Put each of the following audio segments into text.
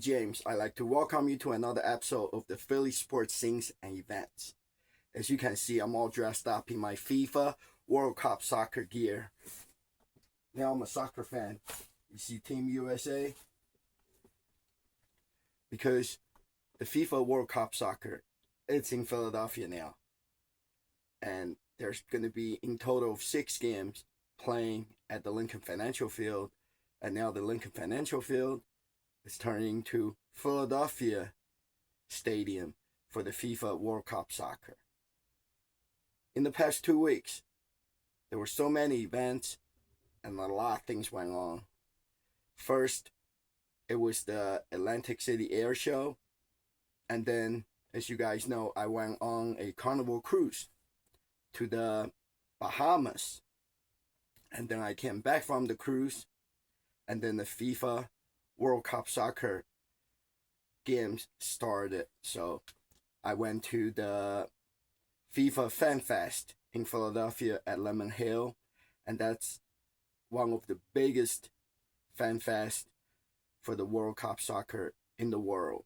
James. I'd like to welcome you to another episode of the Philly Sports Scenes and Events. As you can see, I'm all dressed up in my FIFA World Cup soccer gear. Now I'm a soccer fan. You see Team USA? Because the FIFA World Cup soccer, it's in Philadelphia now. And there's going to be in total of 6 games playing at the Lincoln Financial Field. And now the Lincoln Financial Field is turning to Philadelphia Stadium for the FIFA World Cup soccer. In the past 2 weeks, there were so many events and a lot of things went on. First, it was the Atlantic City Air Show. And then, as you guys know, I went on a Carnival cruise to the Bahamas. And then I came back from the cruise. And then the FIFA World Cup soccer games started. So I went to the FIFA Fan Fest in Philadelphia at Lemon Hill. And that's one of the biggest fan fest for the World Cup soccer in the world.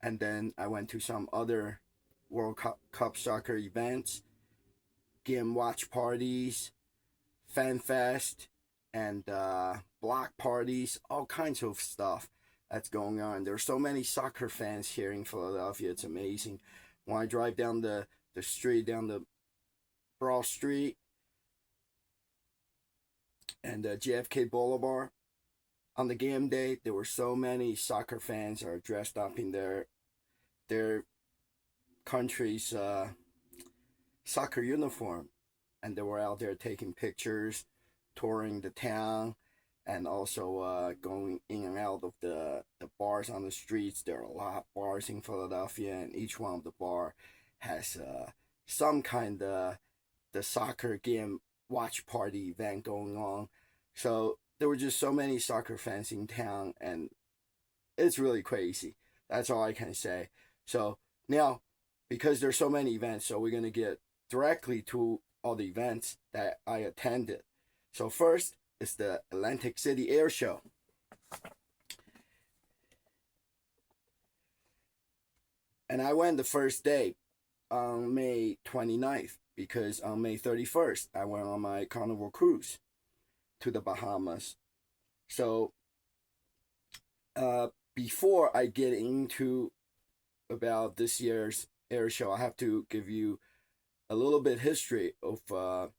And then I went to some other World Cup soccer events, game watch parties, fan fest, and block parties, all kinds of stuff that's going on. There's so many soccer fans here in Philadelphia. It's amazing. When I drive down the street, down the Broad Street and JFK Boulevard, on the game day, there were so many soccer fans are dressed up in their country's soccer uniform, and they were out there taking pictures, touring the town, and also going in and out of the bars on the streets. There are a lot of bars in Philadelphia, and each one of the bar has some kind of the soccer game watch party event going on. So there were just so many soccer fans in town, and it's really crazy. That's all I can say. So now, because there's so many events, so we're going to get directly to all the events that I attended. So first is the Atlantic City Air Show. And I went the first day on May 29th because on May 31st, I went on my Carnival cruise to the Bahamas. So before I get into about this year's air show, I have to give you a little bit history of the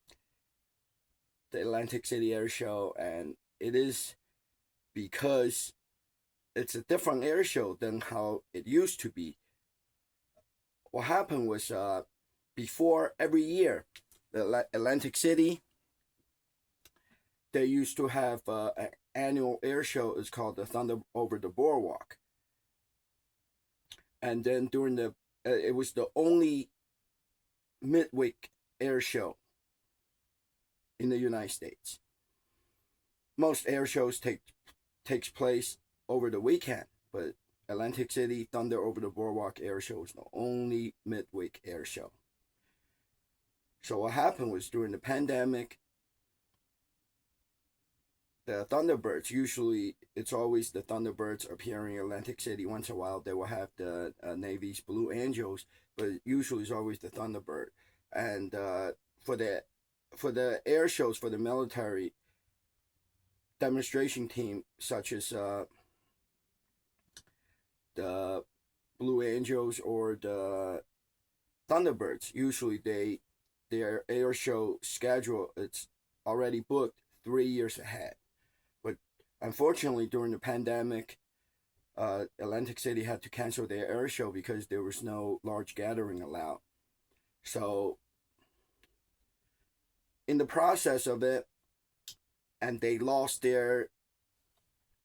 Atlantic City Air Show, and it is because it's a different air show than how it used to be. What happened was before every year, the Atlantic City, they used to have an annual air show. It's called the Thunder Over the Boardwalk. And then during it was the only midweek air show in the United States. Most air shows takes place over the weekend, but Atlantic City Thunder Over the Boardwalk air show is the only midweek air show. So what happened was during the pandemic, the Thunderbirds, usually it's always the Thunderbirds appearing in Atlantic City. Once in a while they will have the Navy's Blue Angels, but usually it's always the Thunderbird. And for the air shows for the military demonstration team, such as the Blue Angels or the Thunderbirds, usually their air show schedule, it's already booked 3 years ahead. But unfortunately, during the pandemic, Atlantic City had to cancel their air show because there was no large gathering allowed. So in the process of it, and they lost their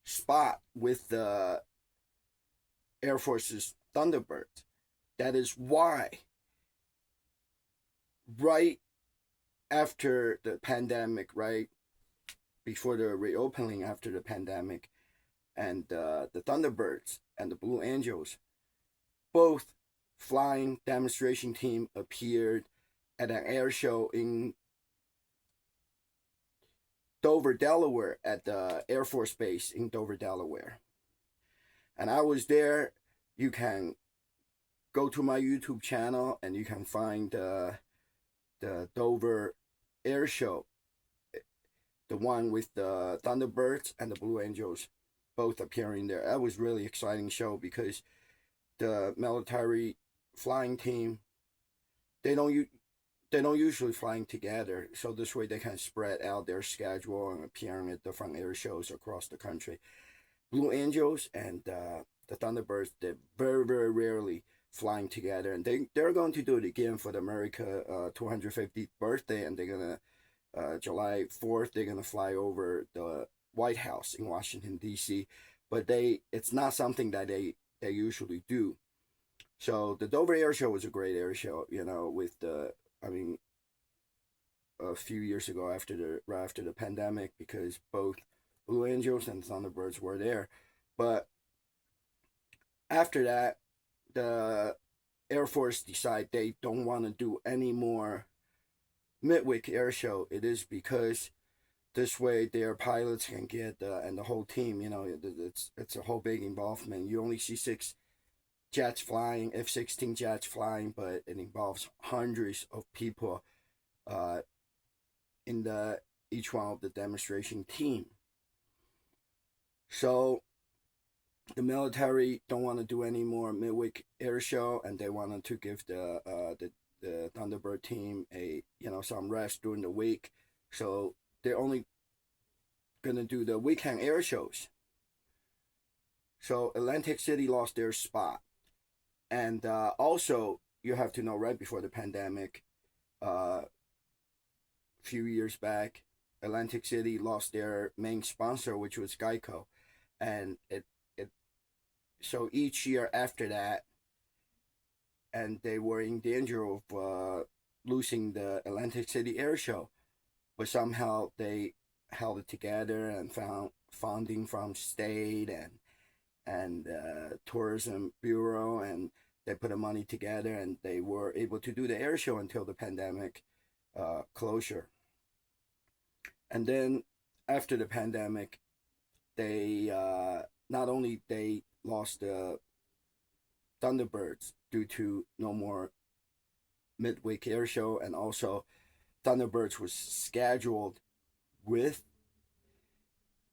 spot with the Air Force's Thunderbird. That is why right after the pandemic, right before the reopening after the pandemic, and the Thunderbirds and the Blue Angels, both flying demonstration team appeared at an air show in Dover, Delaware, at the Air Force Base in Dover, Delaware. And I was there. You can go to my YouTube channel and you can find the Dover Air Show, the one with the Thunderbirds and the Blue Angels both appearing there. That was really exciting show because the military flying team, they don't they don't usually flying together, so this way they can spread out their schedule and appearing at different air shows across the country. Blue Angels and the Thunderbirds, they're very rarely flying together, and they're going to do it again for the America 250th birthday, and they're gonna July 4th they're gonna fly over the White House in Washington D.C. But it's not something that they usually do. So the Dover Air Show was a great air show, with I mean, a few years ago right after the pandemic, because both Blue Angels and Thunderbirds were there. But after that, the Air Force decided they don't want to do any more midweek air show. It is because this way their pilots can get and the whole team, it's a whole big involvement. You only see 6 jets flying, F-16 jets flying, but it involves hundreds of people in each one of the demonstration team. So the military don't want to do any more midweek air show, and they wanted to give the Thunderbird team some rest during the week. So they're only gonna do the weekend air shows. So Atlantic City lost their spot. And also, you have to know, right before the pandemic, a few years back, Atlantic City lost their main sponsor, which was Geico, and so each year after that, and they were in danger of losing the Atlantic City Air Show, but somehow they held it together and found funding from state and tourism bureau, and they put the money together, and they were able to do the air show until the pandemic closure. And then after the pandemic, they not only they lost the Thunderbirds due to no more midweek air show, and also Thunderbirds was scheduled with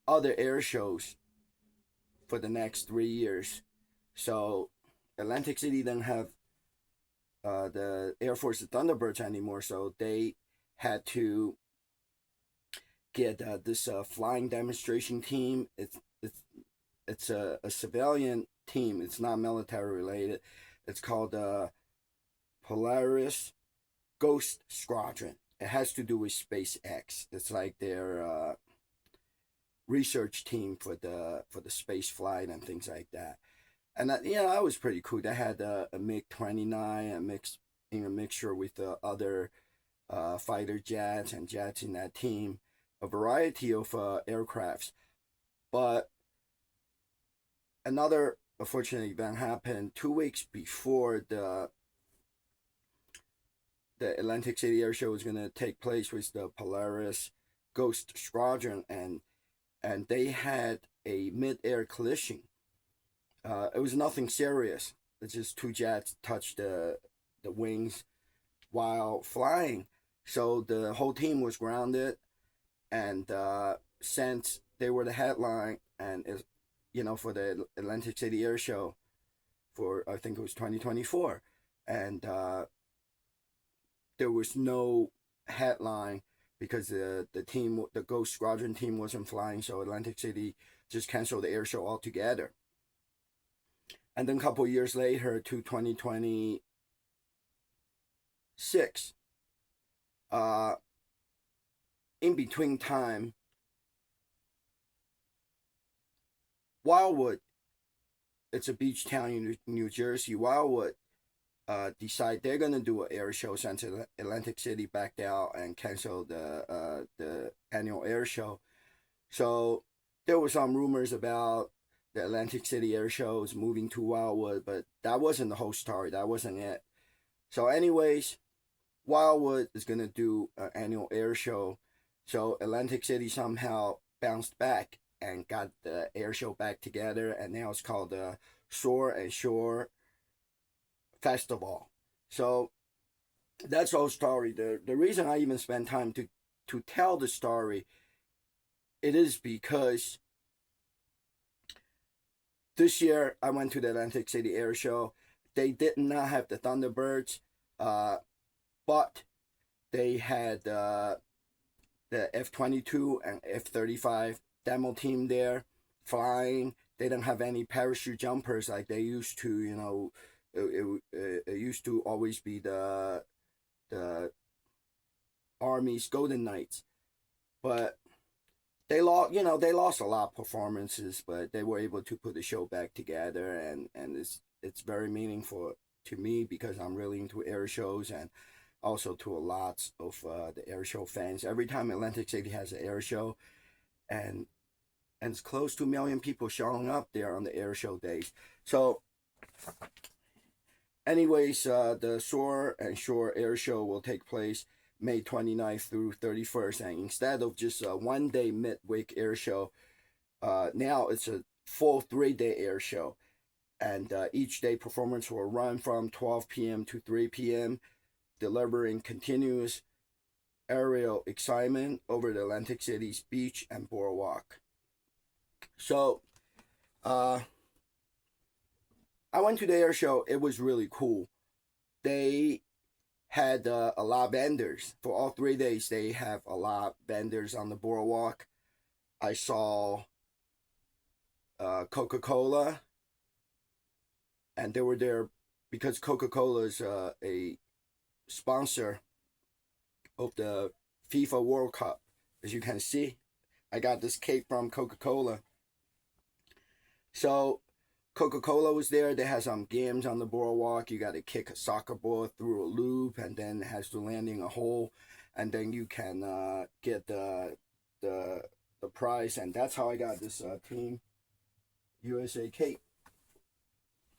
other air shows for the next 3 years. So Atlantic City didn't have the Air Force Thunderbirds anymore, so they had to get this flying demonstration team. It's a civilian team. It's not military related. It's called Polaris Ghost Squadron. It has to do with SpaceX. It's like their research team for the space flight and things like that. And that was pretty cool. They had a MiG-29, in a mixture with the other fighter jets and jets in that team, a variety of aircrafts. But another unfortunate event happened 2 weeks before the Atlantic City Air Show was going to take place with the Polaris Ghost Squadron, and they had a mid-air collision. It was nothing serious. It's just 2 jets touched the wings while flying. So the whole team was grounded, and since they were the headline, and for the Atlantic City Air Show, for I think it was 2024, and there was no headline because the Ghost Squadron team wasn't flying, so Atlantic City just canceled the air show altogether. And then a couple years later, to 2026, in between time, Wildwood, it's a beach town in New Jersey. Wildwood decide they're gonna do an air show since Atlantic City backed out and canceled the annual air show. So there were some rumors about the Atlantic City air shows moving to Wildwood, but that wasn't the whole story. That wasn't it. So anyways, Wildwood is gonna do an annual air show. So Atlantic City somehow bounced back and got the air show back together, and now it's called the Shore and Shore Festival. So that's the whole story. The reason I even spend time to tell the story, it is because this year I went to the Atlantic City Air Show. They did not have the Thunderbirds, but they had the F-22 and F-35 demo team there flying. They didn't have any parachute jumpers like they used to. It used to always be the Army's Golden Knights, but they lost a lot of performances, but they were able to put the show back together, and it's very meaningful to me because I'm really into air shows, and also to a lot of the air show fans. Every time Atlantic City has an air show, and it's close to 1 million people showing up there on the air show days. So, anyways, the Shore and Shore Air Show will take place May 29th through 31st, and instead of just a 1 day midweek air show, now it's a full 3 day air show, and each day performance will run from 12 p.m. to 3 p.m., delivering continuous aerial excitement over the Atlantic City's beach and boardwalk. So, I went to the air show. It was really cool. They had a lot of vendors for all 3 days. They have a lot of vendors on the boardwalk. I saw Coca-Cola, and they were there because Coca-Cola is a sponsor of the FIFA World Cup. As you can see, I got this cape from Coca-Cola. So Coca-Cola was there. They had some games on the boardwalk. You got to kick a soccer ball through a loop, and then it has to land in a hole, and then you can get the prize. And that's how I got this Team USA cape.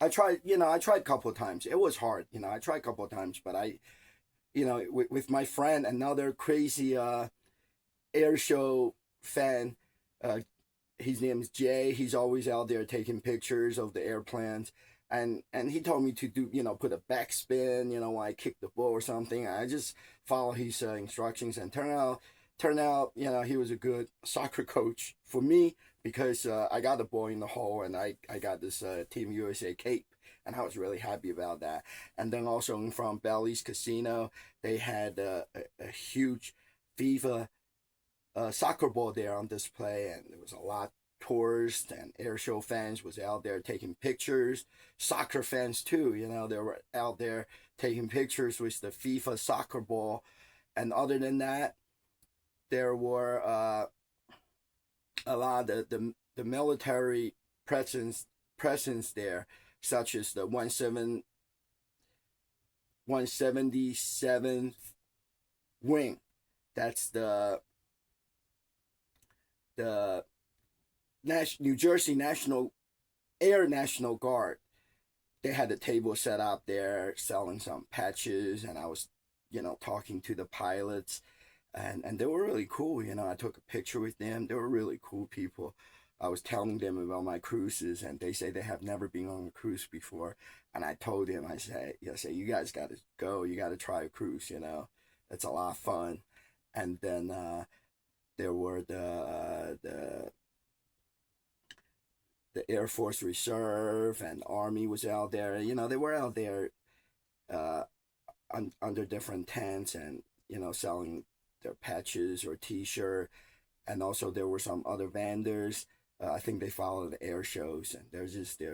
I tried a couple of times. It was hard, I tried a couple of times, but with my friend, another crazy air show fan, his name is Jay. He's always out there taking pictures of the airplanes, and he told me to do, put a backspin, when I kick the ball or something. I just follow his instructions, and turn out, he was a good soccer coach for me because I got the ball in the hole, and I got this Team USA cape, and I was really happy about that. And then also from Bally's Casino, they had a huge FIFA soccer ball there on display, and there was a lot of tourists and air show fans was out there taking pictures. Soccer fans too, they were out there taking pictures with the FIFA soccer ball. And other than that, there were a lot of the military presence there, such as the 177th wing. That's the New Jersey National Guard. They had a table set up there selling some patches, and I was, talking to the pilots, and they were really cool. I took a picture with them. They were really cool people. I was telling them about my cruises, and they say they have never been on a cruise before. And I told them, I say, you guys got to go. You got to try a cruise. It's a lot of fun. And then there were the Air Force Reserve and Army was out there. They were out there under different tents, and selling their patches or T-shirt. And also there were some other vendors. I think they follow the air shows, and they're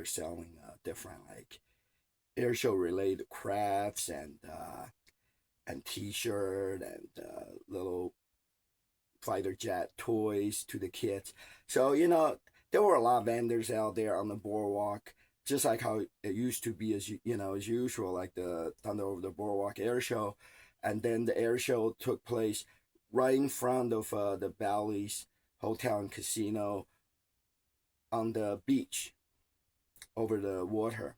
selling different like air show related crafts and T-shirt and little fighter jet toys to the kids. So there were a lot of vendors out there on the boardwalk, just like how it used to be as usual, like the Thunder Over the Boardwalk air show. And then the air show took place right in front of the Bally's Hotel and Casino on the beach, over the water,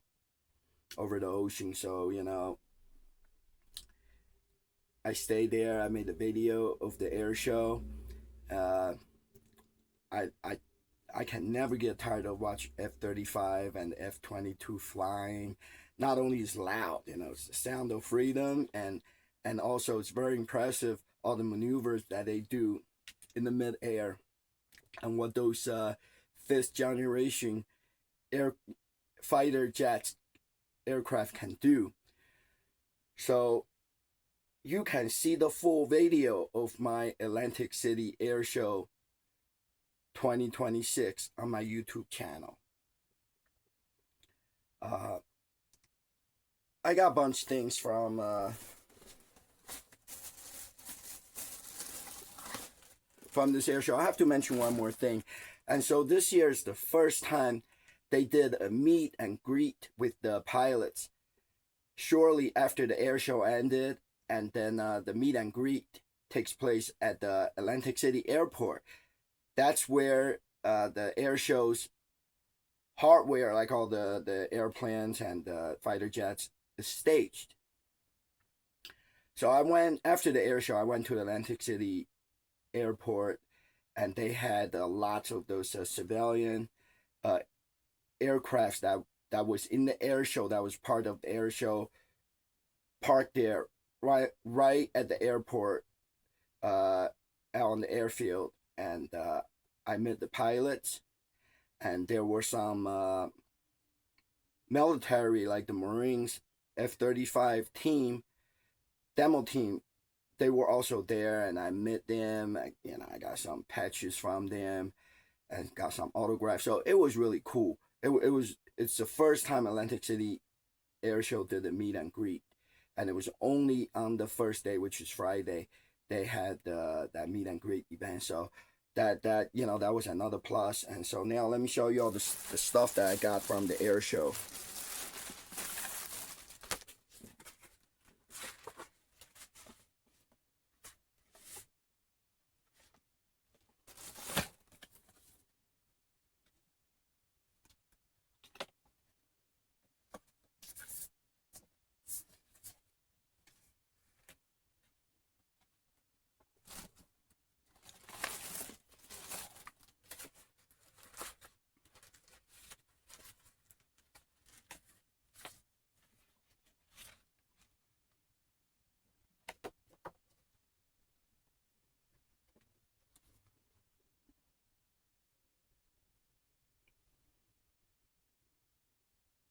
over the ocean. So I stayed there. I made a video of the air show. I I can never get tired of watch F-35 and F-22 flying. Not only is loud, it's the sound of freedom, and also it's very impressive all the maneuvers that they do in the mid-air, and what those fifth generation air fighter jets aircraft can do. So you can see the full video of my Atlantic City Air Show 2026 on my YouTube channel. I got a bunch of things from this air show. I have to mention one more thing. And so this year is the first time they did a meet and greet with the pilots shortly after the air show ended, and then the meet and greet takes place at the Atlantic City Airport. That's where the air show's hardware, like all the airplanes and the fighter jets, is staged. So I went, after the air show, I went to Atlantic City Airport, and they had lots of those civilian aircrafts that was in the air show, that was part of the air show, parked there right at the airport, out on the airfield. And I met the pilots, and there were some military, like the Marines F-35 team, demo team. They were also there, and I met them. I got some patches from them and got some autographs. So it was really cool. It's the first time Atlantic City Air Show did a meet and greet, and it was only on the first day, which is Friday, they had that meet and greet event. So that was another plus. And so now let me show you all the stuff that I got from the air show.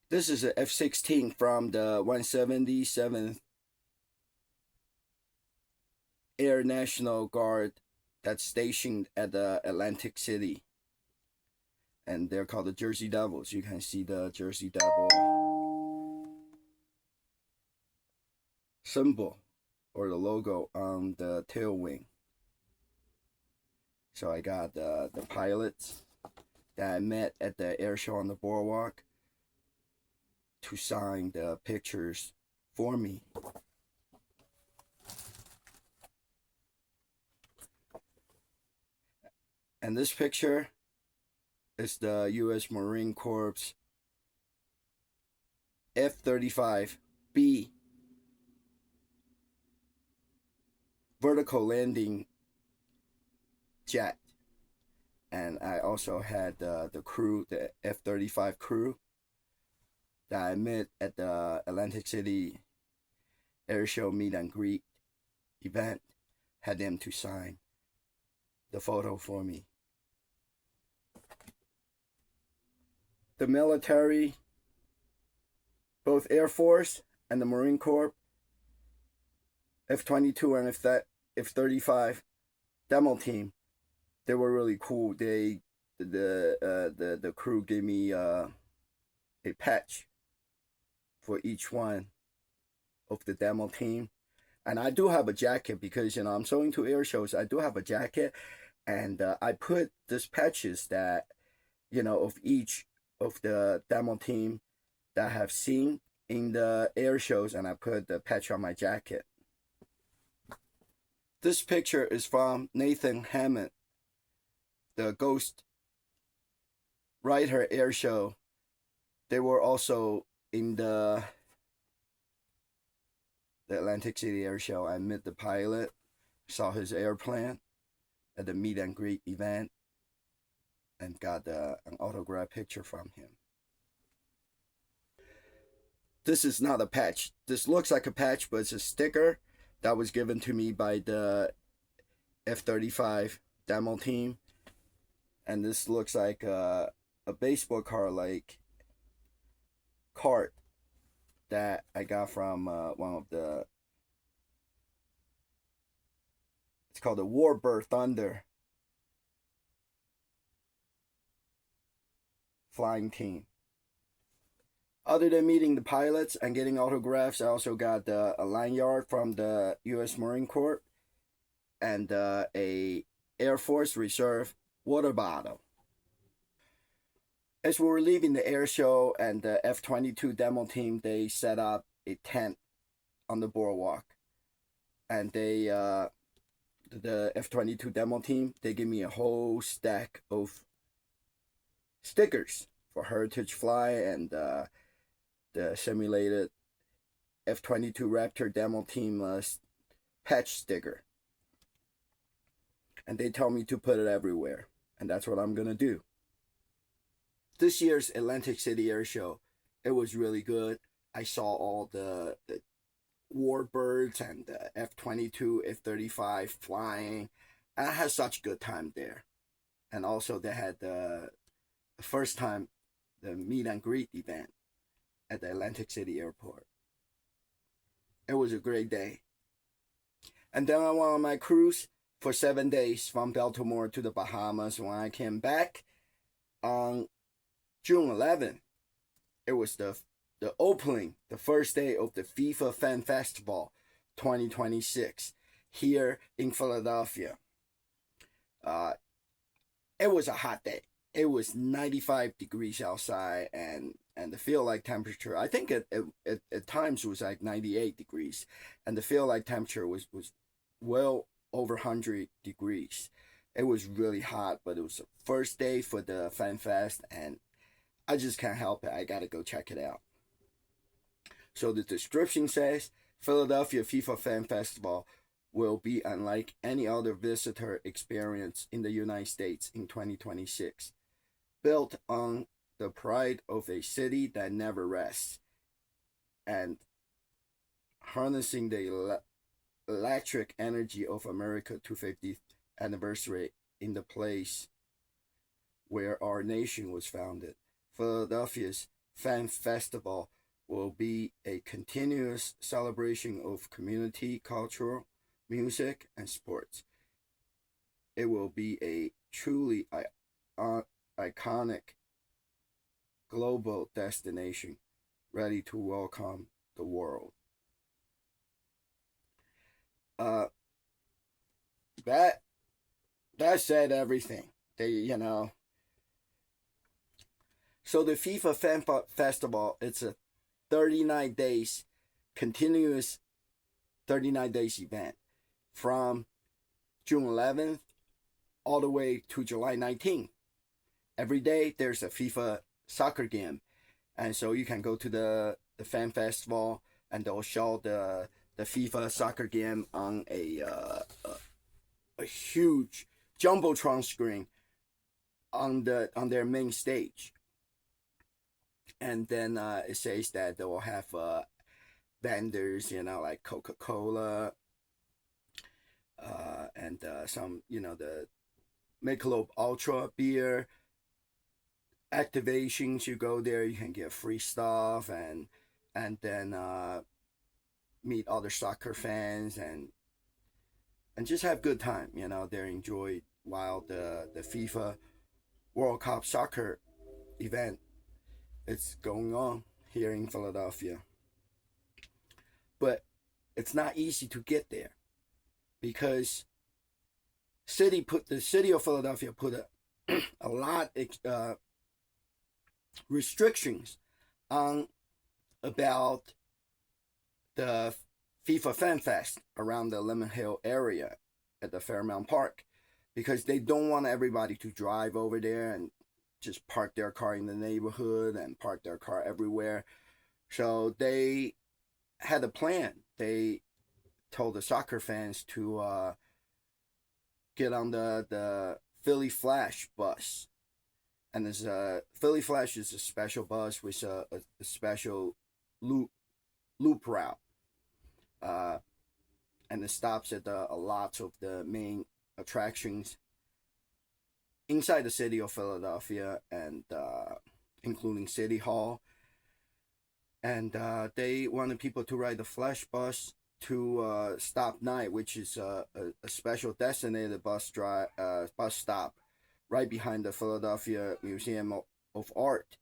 This is a F-16 from the 177th Air National Guard that's stationed at the Atlantic City. And they're called the Jersey Devils. You can see the Jersey Devil symbol or the logo on the tail wing. So I got the pilots that I met at the air show on the boardwalk to sign the pictures for me. And this picture is the U.S. Marine Corps F-35B vertical landing jet. And I also had the crew, the F-35 crew, that I met at the Atlantic City Air Show meet and greet event, had them to sign the photo for me. The military, both Air Force and the Marine Corps, F-22 and F-35 demo team, they were really cool. The crew gave me a patch for each one of the demo team. And I do have a jacket because, I'm going to air shows. I do have a jacket, and I put these patches that, of each of the demo team that I have seen in the air shows, and I put the patch on my jacket. This picture is from Nathan Hammond, the Ghost Rider air show. They were also in the Atlantic City Air Show. I met the pilot, saw his airplane at the meet and greet event. and got an autograph picture from him. This is not a patch. This looks like a patch, but it's a sticker that was given to me by the F-35 demo team. And this looks like a baseball card, like card that I got from one of the. It's called the Warbird Thunder flying team. Other than meeting the pilots and getting autographs, I also got a lanyard from the U.S. Marine Corps and a Air Force Reserve water bottle. As we were leaving the air show and the F-22 demo team, they set up a tent on the boardwalk, and the F-22 demo team, they gave me a whole stack of stickers for Heritage Fly and the simulated F-22 Raptor demo team patch sticker. And they tell me to put it everywhere, and that's what I'm gonna do. This year's Atlantic City Air Show, it was really good. I saw all the warbirds and the F-22, F-35 flying, and I had such a good time there. And also they had the first time the meet and greet event at the Atlantic City Airport. It was a great day. And then I went on my cruise for 7 days from Baltimore to the Bahamas. When I came back on June 11th, it was the opening, the first day of the FIFA Fan Festival 2026 here in Philadelphia. It was a hot day. It was 95 degrees outside, and the feel like temperature, I think at times was like 98 degrees, and the feel like temperature was well over 100 degrees. It was really hot, but it was the first day for the Fan Fest, and I just can't help it. I gotta go check it out. So the description says, Philadelphia FIFA Fan Festival will be unlike any other visitor experience in the United States in 2026. Built on the pride of a city that never rests and harnessing the electric energy of America's 250th anniversary in the place where our nation was founded. Philadelphia's Fan Festival will be a continuous celebration of community, culture, music, and sports. It will be a truly iconic global destination ready to welcome the world. That said everything. So the FIFA Fan Festival, it's a 39 days continuous 39 days event from June 11th all the way to July 19th. Every day there's a FIFA soccer game, and so you can go to the fan festival, and they'll show the FIFA soccer game on a huge jumbotron screen on their main stage. And then it says that they will have vendors, like Coca-Cola and some, the Michelob Ultra beer. Activations, you go there, you can get free stuff, and then meet other soccer fans and just have good time, they enjoy while the FIFA World Cup soccer event it's going on here in Philadelphia. But it's not easy to get there because the city of Philadelphia put a lot restrictions on about the FIFA Fan Fest around the Lemon Hill area at the Fairmount Park, because they don't want everybody to drive over there and just park their car in the neighborhood and park their car everywhere. So they had a plan. They told the soccer fans to get on the Philly Flash bus, And this Philly Flash is a special bus with a special loop route, uh, and it stops at a lot of the main attractions inside the city of Philadelphia, and including City Hall. And they wanted people to ride the Flash bus to Stop Night, which is a special designated bus stop right behind the Philadelphia Museum of Art.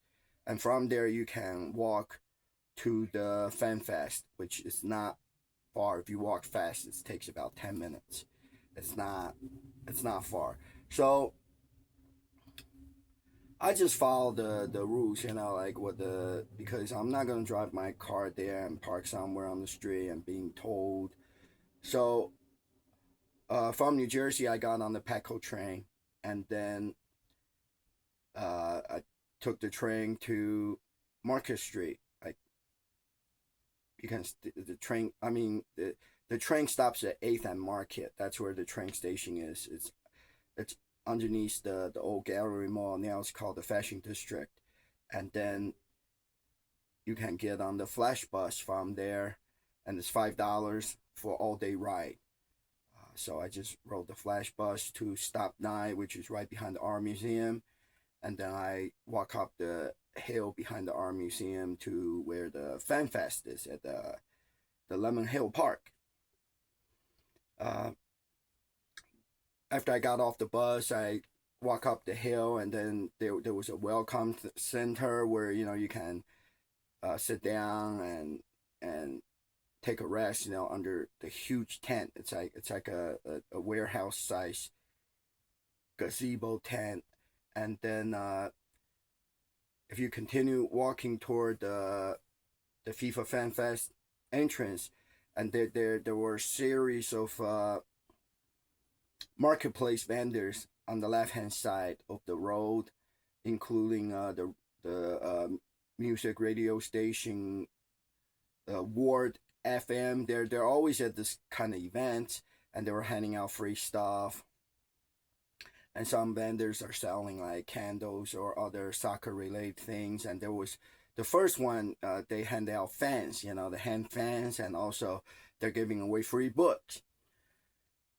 And from there, you can walk to the Fan Fest, which is not far. If you walk fast, it takes about 10 minutes. It's not far. So I just follow the rules, like because I'm not gonna drive my car there and park somewhere on the street and being told. So from New Jersey, I got on the Petco train, and then I took the train to Market Street. Like you can the train. I mean the train stops at 8th and Market. That's where the train station is. It's underneath the old Gallery Mall. Now it's called the Fashion District. And then you can get on the Flash bus from there, and it's $5 for all day ride. So I just rode the Flash bus to Stop Night, which is right behind the Art Museum, and then I walk up the hill behind the Art Museum to where the Fan Fest is at the Lemon Hill Park. After I got off the bus, I walk up the hill, and then there was a welcome center where you can sit down and take a rest, under the huge tent. It's like a warehouse size gazebo tent. And then if you continue walking toward the FIFA Fan Fest entrance, and there were a series of marketplace vendors on the left hand side of the road, including the music radio station Ward FM. They're always at this kind of event, and they were handing out free stuff. And some vendors are selling like candles or other soccer related things. And there was the first one, they hand out fans, the hand fans, and also they're giving away free books.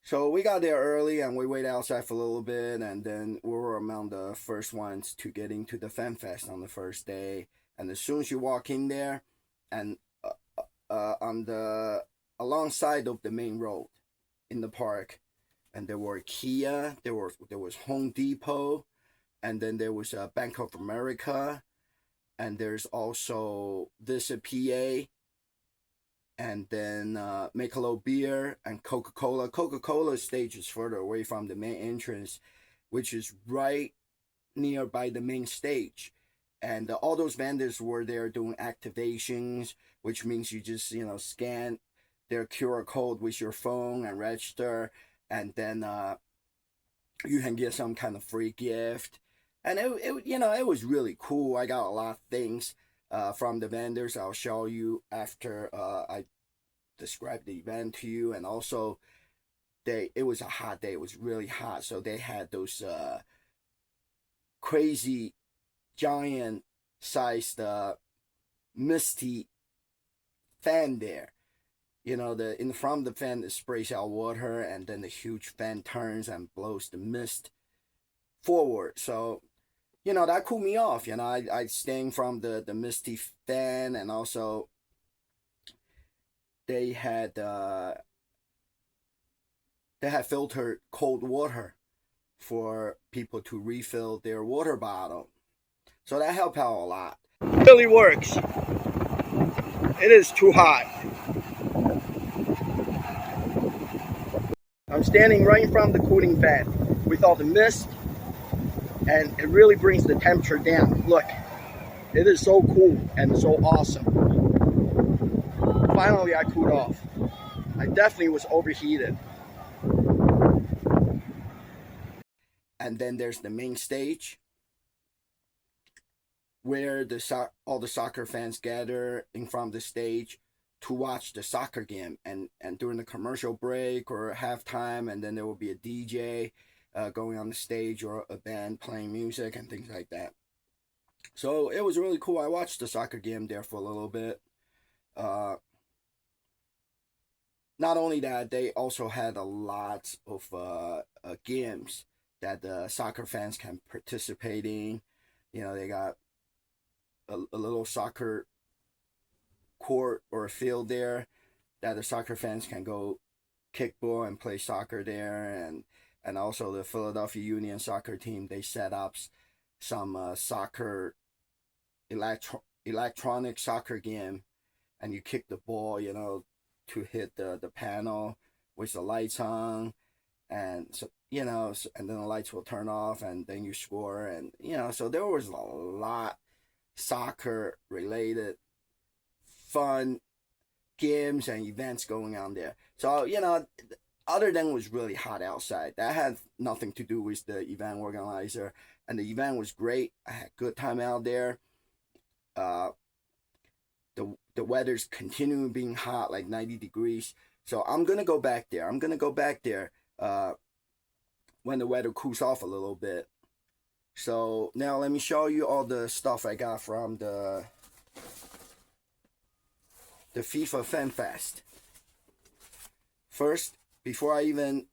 So we got there early, and we waited outside for a little bit, and then we were among the first ones to get into the Fan Fest on the first day. And as soon as you walk in there, and on the alongside of the main road in the park, and there were Kia, there was Home Depot, and then there was Bank of America, and there's also this PA, and then Michelob beer and Coca-Cola. Coca-Cola stage is further away from the main entrance, which is right nearby the main stage. And all those vendors were there doing activations, which means you just scan their QR code with your phone and register, and then you can get some kind of free gift. And it was really cool. I got a lot of things from the vendors. I'll show you after I describe the event to you. And also, it was a hot day. It was really hot, so they had those crazy giant sized misty fan there. In front of the fan, it sprays out water, and then the huge fan turns and blows the mist forward. So that cooled me off. I staying from the misty fan, and also they had filtered cold water for people to refill their water bottle. So that helped out a lot. It really works. It is too hot. I'm standing right in front of the cooling fan with all the mist, and it really brings the temperature down. Look, it is so cool and so awesome. Finally, I cooled off. I definitely was overheated. And then there's the main stage, where all the soccer fans gather in front of the stage to watch the soccer game. And during the commercial break or halftime, and then there will be a DJ going on the stage or a band playing music and things like that. So it was really cool. I watched the soccer game there for a little bit. Uh, Not only that, they also had a lot of games that the soccer fans can participate in. You know, they got a little soccer court or a field there that the soccer fans can go kickball and play soccer there, and also the Philadelphia Union soccer team, they set up some soccer electronic soccer game, and you kick the ball, you know, to hit the panel with the lights on, and so you know, and then the lights will turn off, and then you score, and you know, so there was a lot soccer related fun games and events going on there. So you know, other than it was really hot outside, that had nothing to do with the event organizer, and the event was great. I had a good time out there. Uh, the weather's continuing being hot, like 90 degrees. So I'm gonna go back there. I'm gonna go back there when the weather cools off a little bit. So now let me show you all the stuff I got from the FIFA Fan Fest. First, before I even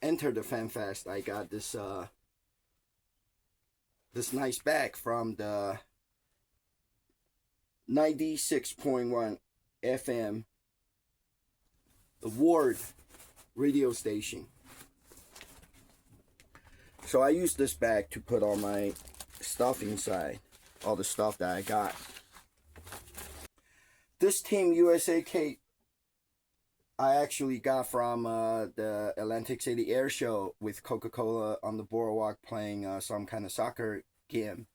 enter the Fan Fest, I got this this nice bag from the 96.1 FM award radio station. So I use this bag to put all my stuff inside, all the stuff that I got. This Team USA cape I actually got from the Atlantic City Air Show with Coca-Cola on the boardwalk playing some kind of soccer game,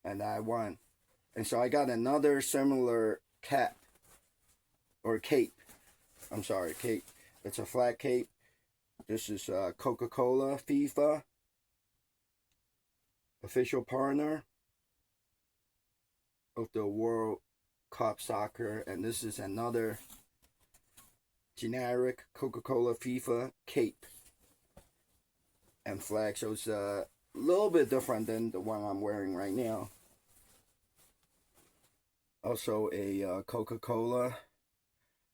and I won. And so I got another similar cap, or cape. I'm sorry, cape. It's a flat cape. This is Coca-Cola FIFA, official partner of the World Cup Soccer. And this is another generic Coca-Cola FIFA cape and flag. So it's a little bit different than the one I'm wearing right now. Also a Coca-Cola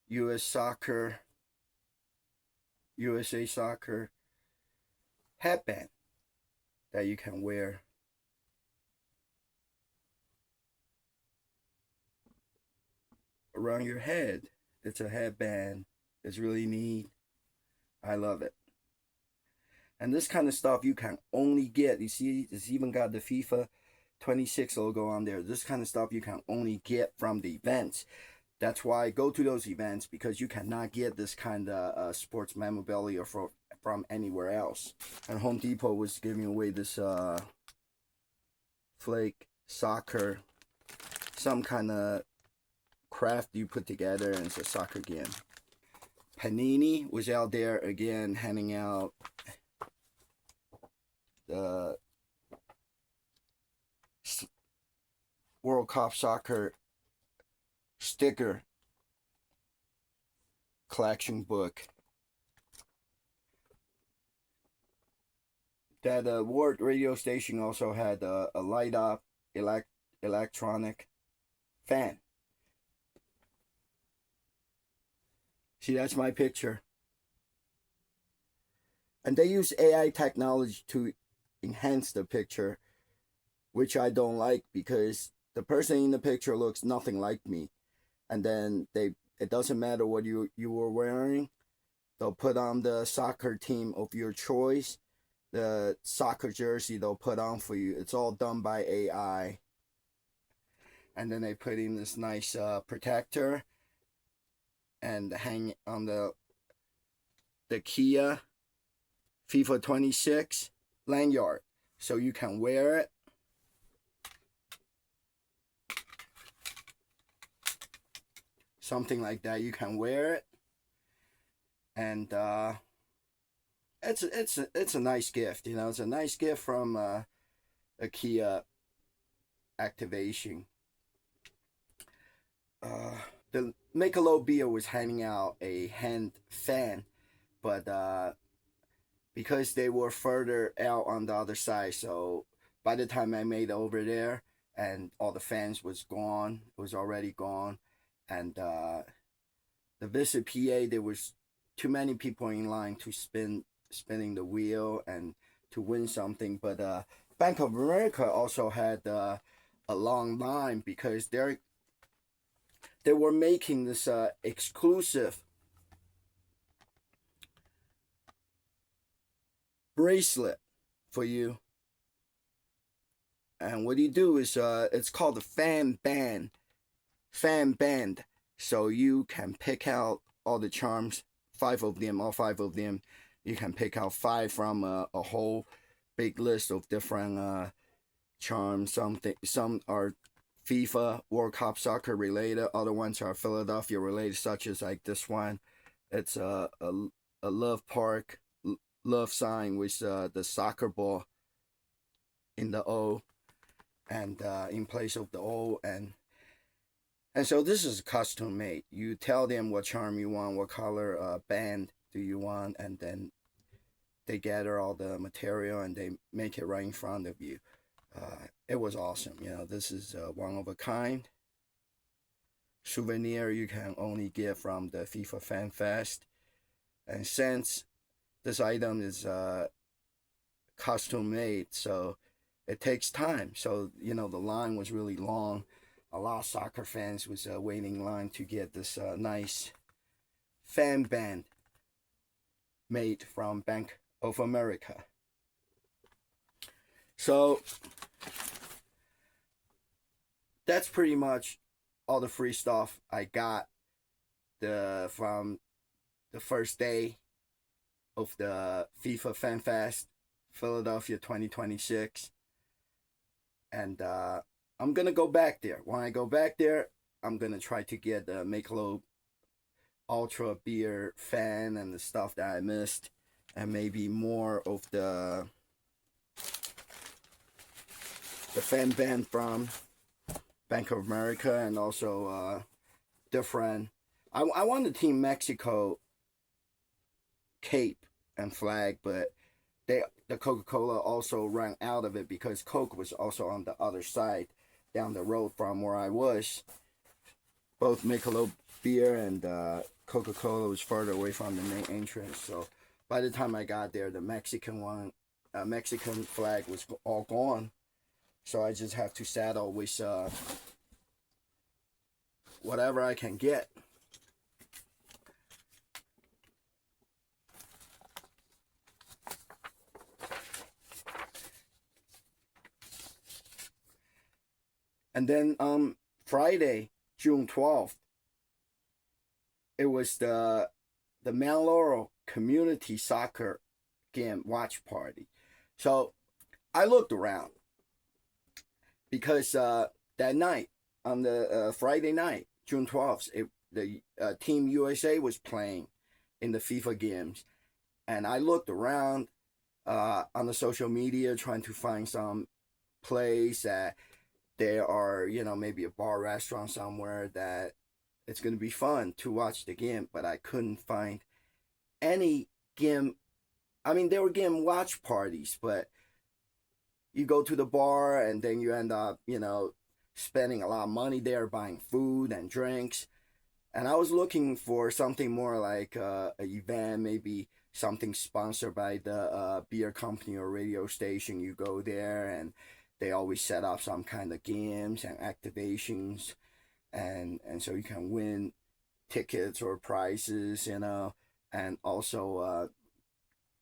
USA Soccer headband that you can wear. Around your head. It's a headband. It's really neat. I love it. And this kind of stuff you can only get. You see, it's even got the FIFA 26 logo on there. This kind of stuff you can only get from the events. That's why I go to those events, because you cannot get this kind of sports memorabilia from anywhere else. And Home Depot was giving away this flake soccer, some kind of craft you put together, and it's a soccer game. Panini was out there again handing out the World Cup Soccer sticker collection book. That award radio station also had a light up electronic fan. See, that's my picture. And they use AI technology to enhance the picture, which I don't like, because the person in the picture looks nothing like me. And then it doesn't matter what you were wearing. They'll put on the soccer team of your choice, the soccer jersey they'll put on for you. It's all done by AI. And then they put in this nice protector and hang on the Kia FIFA 26 lanyard, so you can wear it. Something like that, you can wear it, and it's a nice gift, you know. It's a nice gift from a Kia activation. The Michelob Beer was handing out a hand fan, but because they were further out on the other side. So by the time I made it over there, and all the fans was gone, it was already gone, and the visit PA, there was too many people in line to spinning the wheel and to win something. But Bank of America also had a long line because they were making this exclusive bracelet for you. And what you do is it's called a fan band. So you can pick out all the charms, all five of them. You can pick out five from a whole big list of different charms. Some are FIFA World Cup soccer related. Other ones are Philadelphia related, such as like this one. It's a love park love sign with the soccer ball in the O, and in place of the O, and so this is custom made. You tell them what charm you want, what color band do you want, and then they gather all the material and they make it right in front of you. It was awesome. This is one of a kind souvenir you can only get from the FIFA Fan Fest. And since this item is custom made, so it takes time. So the line was really long. A lot of soccer fans was waiting in line to get this nice fan band made from Bank of America. So that's pretty much all the free stuff I got from the first day of the FIFA Fan Fest Philadelphia 2026. And I'm gonna go back there. When I go back there, I'm gonna try to get the Michelob Ultra beer fan and the stuff that I missed, and maybe more of the fan band from Bank of America, and also different. I want the Team Mexico cape and flag, but the Coca-Cola also ran out of it because Coke was also on the other side down the road from where I was. Both Michelob beer and Coca-Cola was further away from the main entrance. So by the time I got there, the Mexican flag was all gone. So I just have to settle with whatever I can get. And then Friday, June 12th, it was the Mount Laurel Community Soccer Game Watch Party. So I looked around because that night, on the Friday night, June 12th, the Team USA was playing in the FIFA games. And I looked around on the social media trying to find some place that there are, maybe a bar, restaurant somewhere that it's going to be fun to watch the game, but I couldn't find any game. I mean, there were game watch parties, but you go to the bar and then you end up, spending a lot of money there buying food and drinks. And I was looking for something more like an event, maybe something sponsored by the beer company or radio station. You go there and they always set up some kind of games and activations, and so you can win tickets or prizes, and also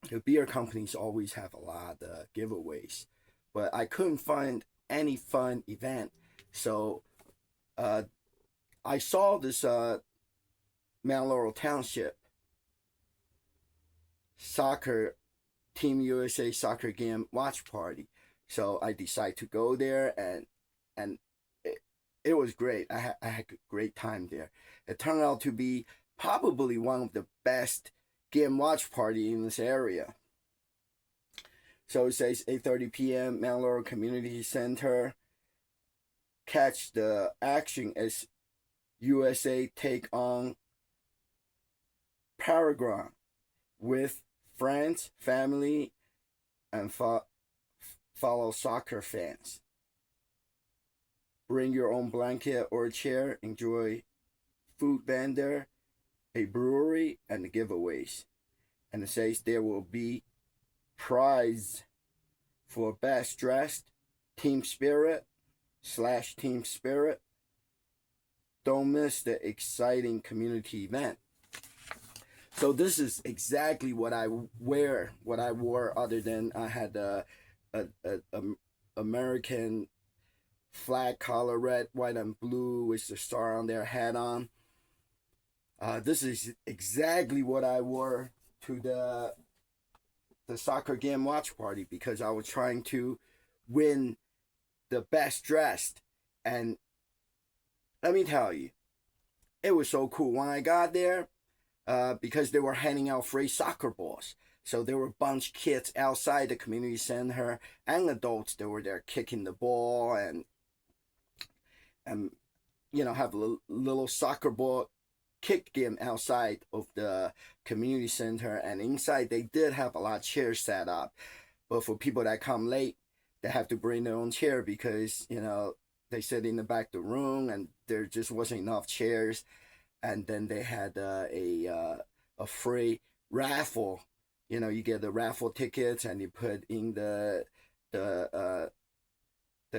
the beer companies always have a lot of giveaways. But I couldn't find any fun event, so I saw this Mount Laurel Township soccer Team USA soccer game watch party. So I decided to go there, and it was great. I had a great time there. It turned out to be probably one of the best game watch party in this area. So it says 8:30 p.m. Mount Laurel Community Center. Catch the action as USA take on Paraguay with friends, family, and follow soccer fans. Bring your own blanket or chair. Enjoy food vendor, a brewery, and the giveaways. And it says there will be prize for best dressed, team spirit/team spirit. Don't miss the exciting community event. So this is exactly what I wore, other than I had a American flag collar, red, white, and blue with the star on their hat on. This is exactly what I wore to the soccer game watch party, because I was trying to win the best dressed. And let me tell you, it was so cool when I got there, because they were handing out free soccer balls. So there were a bunch of kids outside the community center and adults that were there kicking the ball and have a little soccer ball kick game outside of the community center. And inside they did have a lot of chairs set up. But for people that come late, they have to bring their own chair, because, they sit in the back of the room and there just wasn't enough chairs. And then they had a free raffle. You get the raffle tickets and you put in the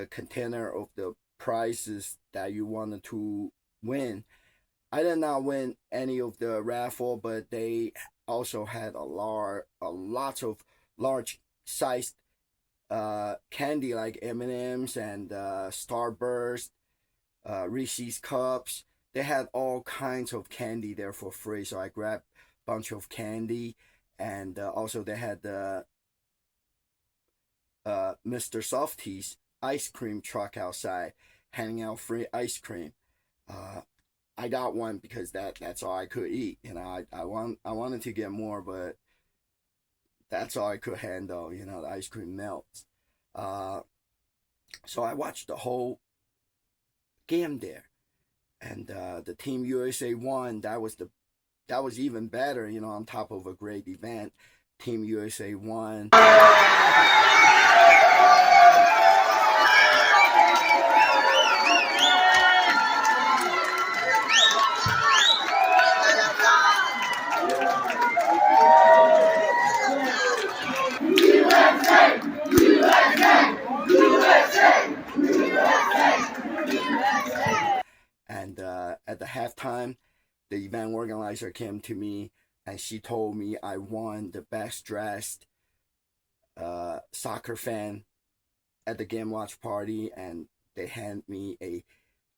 container of the prizes that you wanted to win. I did not win any of the raffle, but they also had a lot of large sized candy like M&Ms and Starburst, Reese's cups. They had all kinds of candy there for free, so I grabbed a bunch of candy. And also they had the Mr. Softy's ice cream truck outside handing out free ice cream. I got one because that's all I could eat. I wanted to get more, but that's all I could handle. The ice cream melts. So I watched the whole game there, and the Team USA won. That was even better. On top of a great event, Team USA won. And at the halftime, the event organizer came to me and she told me I won the best dressed soccer fan at the game watch party, and they handed me a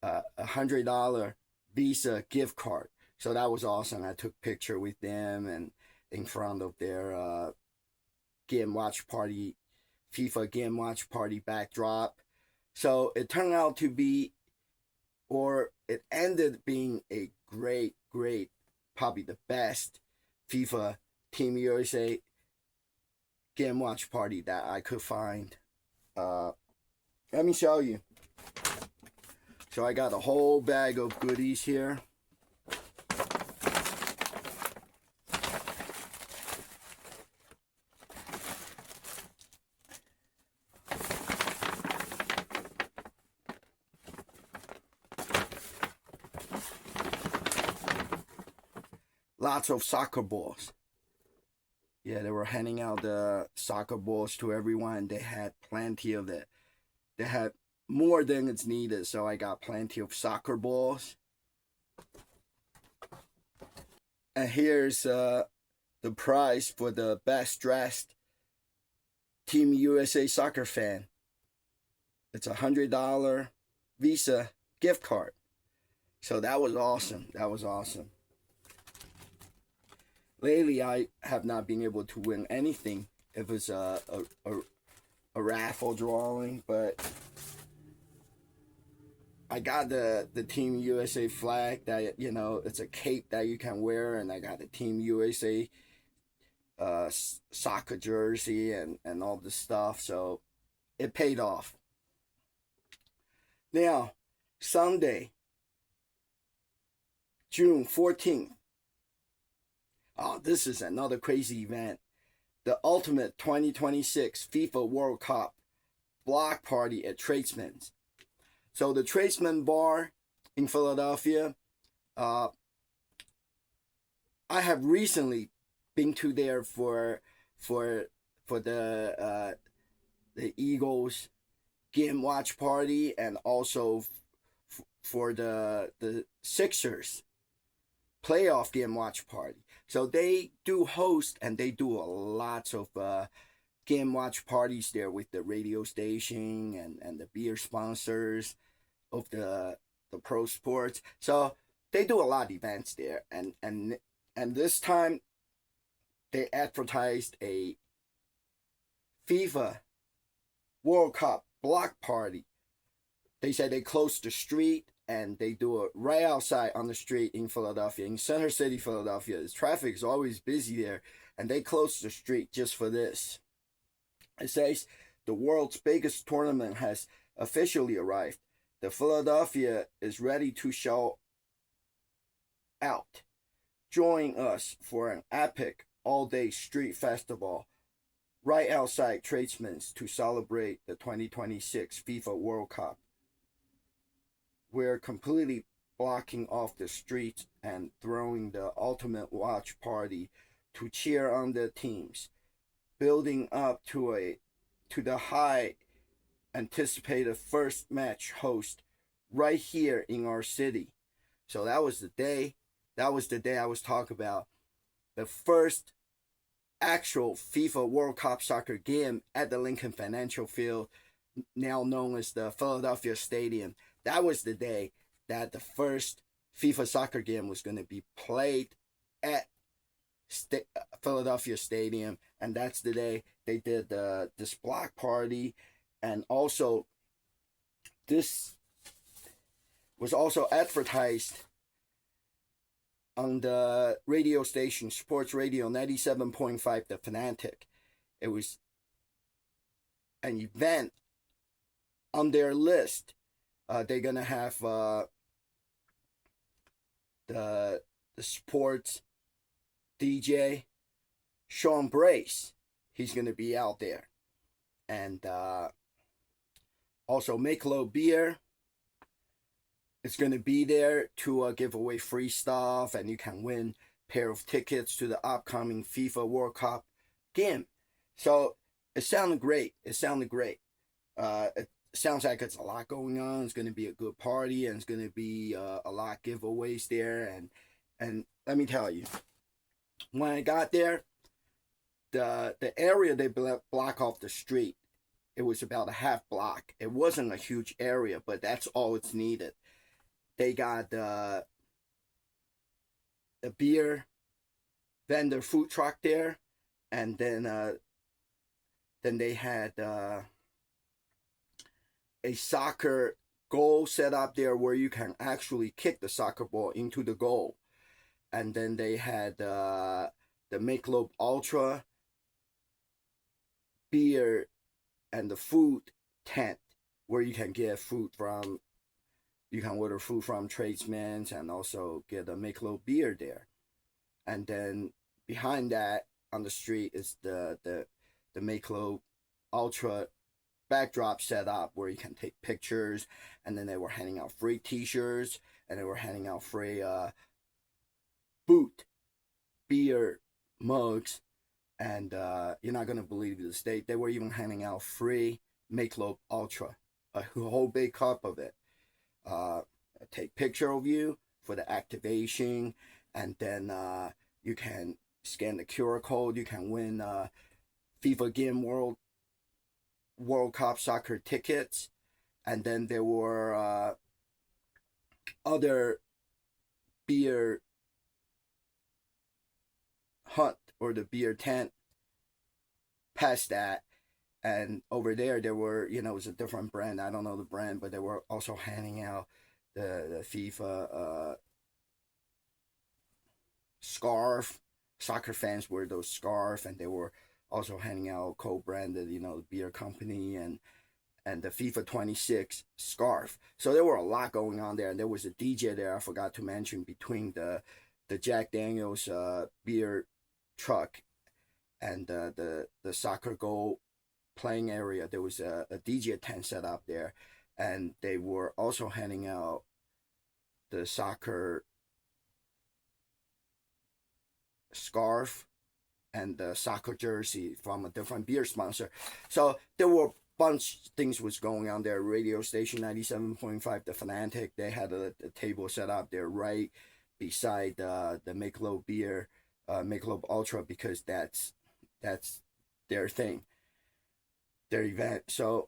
$100 Visa gift card. So that was awesome. I took a picture with them and in front of their game watch party, FIFA game watch party backdrop. So it turned out to be, or it ended being a great, probably the best FIFA Team USA game watch party that I could find. Let me show you. So I got a whole bag of goodies here. Lots of soccer balls. Yeah, they were handing out the soccer balls to everyone. They had plenty of it. They had more than it's needed, so I got plenty of soccer balls. And here's the prize for the best dressed Team USA soccer fan. It's a $100 Visa gift card. So that was awesome. Lately, I have not been able to win anything if it's a raffle drawing, but I got the Team USA flag that, it's a cape that you can wear, and I got the Team USA soccer jersey and all this stuff, so it paid off. Now, Sunday, June 14th. Oh, this is another crazy event. the ultimate 2026 FIFA World Cup block party at Tradesman's. So the Tradesman Bar in Philadelphia, I have recently been to there for for the Eagles game watch party, and also for the Sixers playoff game watch party. So they do host, and they do lots of game watch parties there with the radio station and the beer sponsors of the pro sports. So they do a lot of events there, and this time they advertised a FIFA World Cup block party. They said they closed the street, and they do it right outside on the street in Philadelphia, in Center City, Philadelphia. The traffic is always busy there, and they closed the street just for this. It says the world's biggest tournament has officially arrived. The Philadelphia is ready to show out. Join us for an epic all-day street festival right outside Tradesman's to celebrate the 2026 FIFA World Cup. We're completely blocking off the streets and throwing the ultimate watch party to cheer on the teams, building up to the high anticipated first match host right here in our city. So that was the day. That was the day I was talking about. The first actual FIFA World Cup soccer game at the Lincoln Financial Field, now known as the Philadelphia Stadium. That was the day that the first FIFA soccer game was going to be played at Philadelphia Stadium, and that's the day they did this block party. And also, this was also advertised on the radio station, Sports Radio 97.5, The Fanatic. It was an event on their list. They're gonna have the sports DJ Sean Brace. He's gonna be out there, and also Michelob Beer is gonna be there to give away free stuff, and you can win a pair of tickets to the upcoming FIFA World Cup game. So it sounded great. It sounds like it's a lot going on. It's going to be a good party, and it's going to be a lot of giveaways there. And let me tell you, when I got there, the area they block off the street, it was about a half block. It wasn't a huge area, but that's all it's needed. They got the beer vendor food truck there, and then they had a soccer goal set up there where you can actually kick the soccer ball into the goal. And then they had the Michelob Ultra beer and the food tent where you can get food from. You can order food from Tradesman's and also get a Michelob beer there. And then behind that on the street is the Michelob Ultra backdrop set up where you can take pictures. And then they were handing out free t-shirts, and they were handing out free boot beer mugs, and you're not gonna believe this. They were even handing out free Michelob Ultra, a whole big cup of it. Take picture of you for the activation, and then you can scan the QR code. You can win FIFA Game World Cup soccer tickets. And then there were other beer hunt or the beer tent past that. And over there were, it was a different brand. I don't know the brand, but they were also handing out the FIFA scarf. Soccer fans wear those scarf, and they were also handing out co-branded, the beer company and the FIFA 26 scarf. So there were a lot going on there, and there was a DJ there I forgot to mention between the Jack Daniels beer truck and the soccer goal playing area, there was a DJ tent set up there, and they were also handing out the soccer scarf and the soccer jersey from a different beer sponsor. So there were bunch of things was going on there. Radio station 97.5, the Fanatic, they had a table set up there right beside the Michelob beer, Michelob Ultra, because that's their thing, their event. So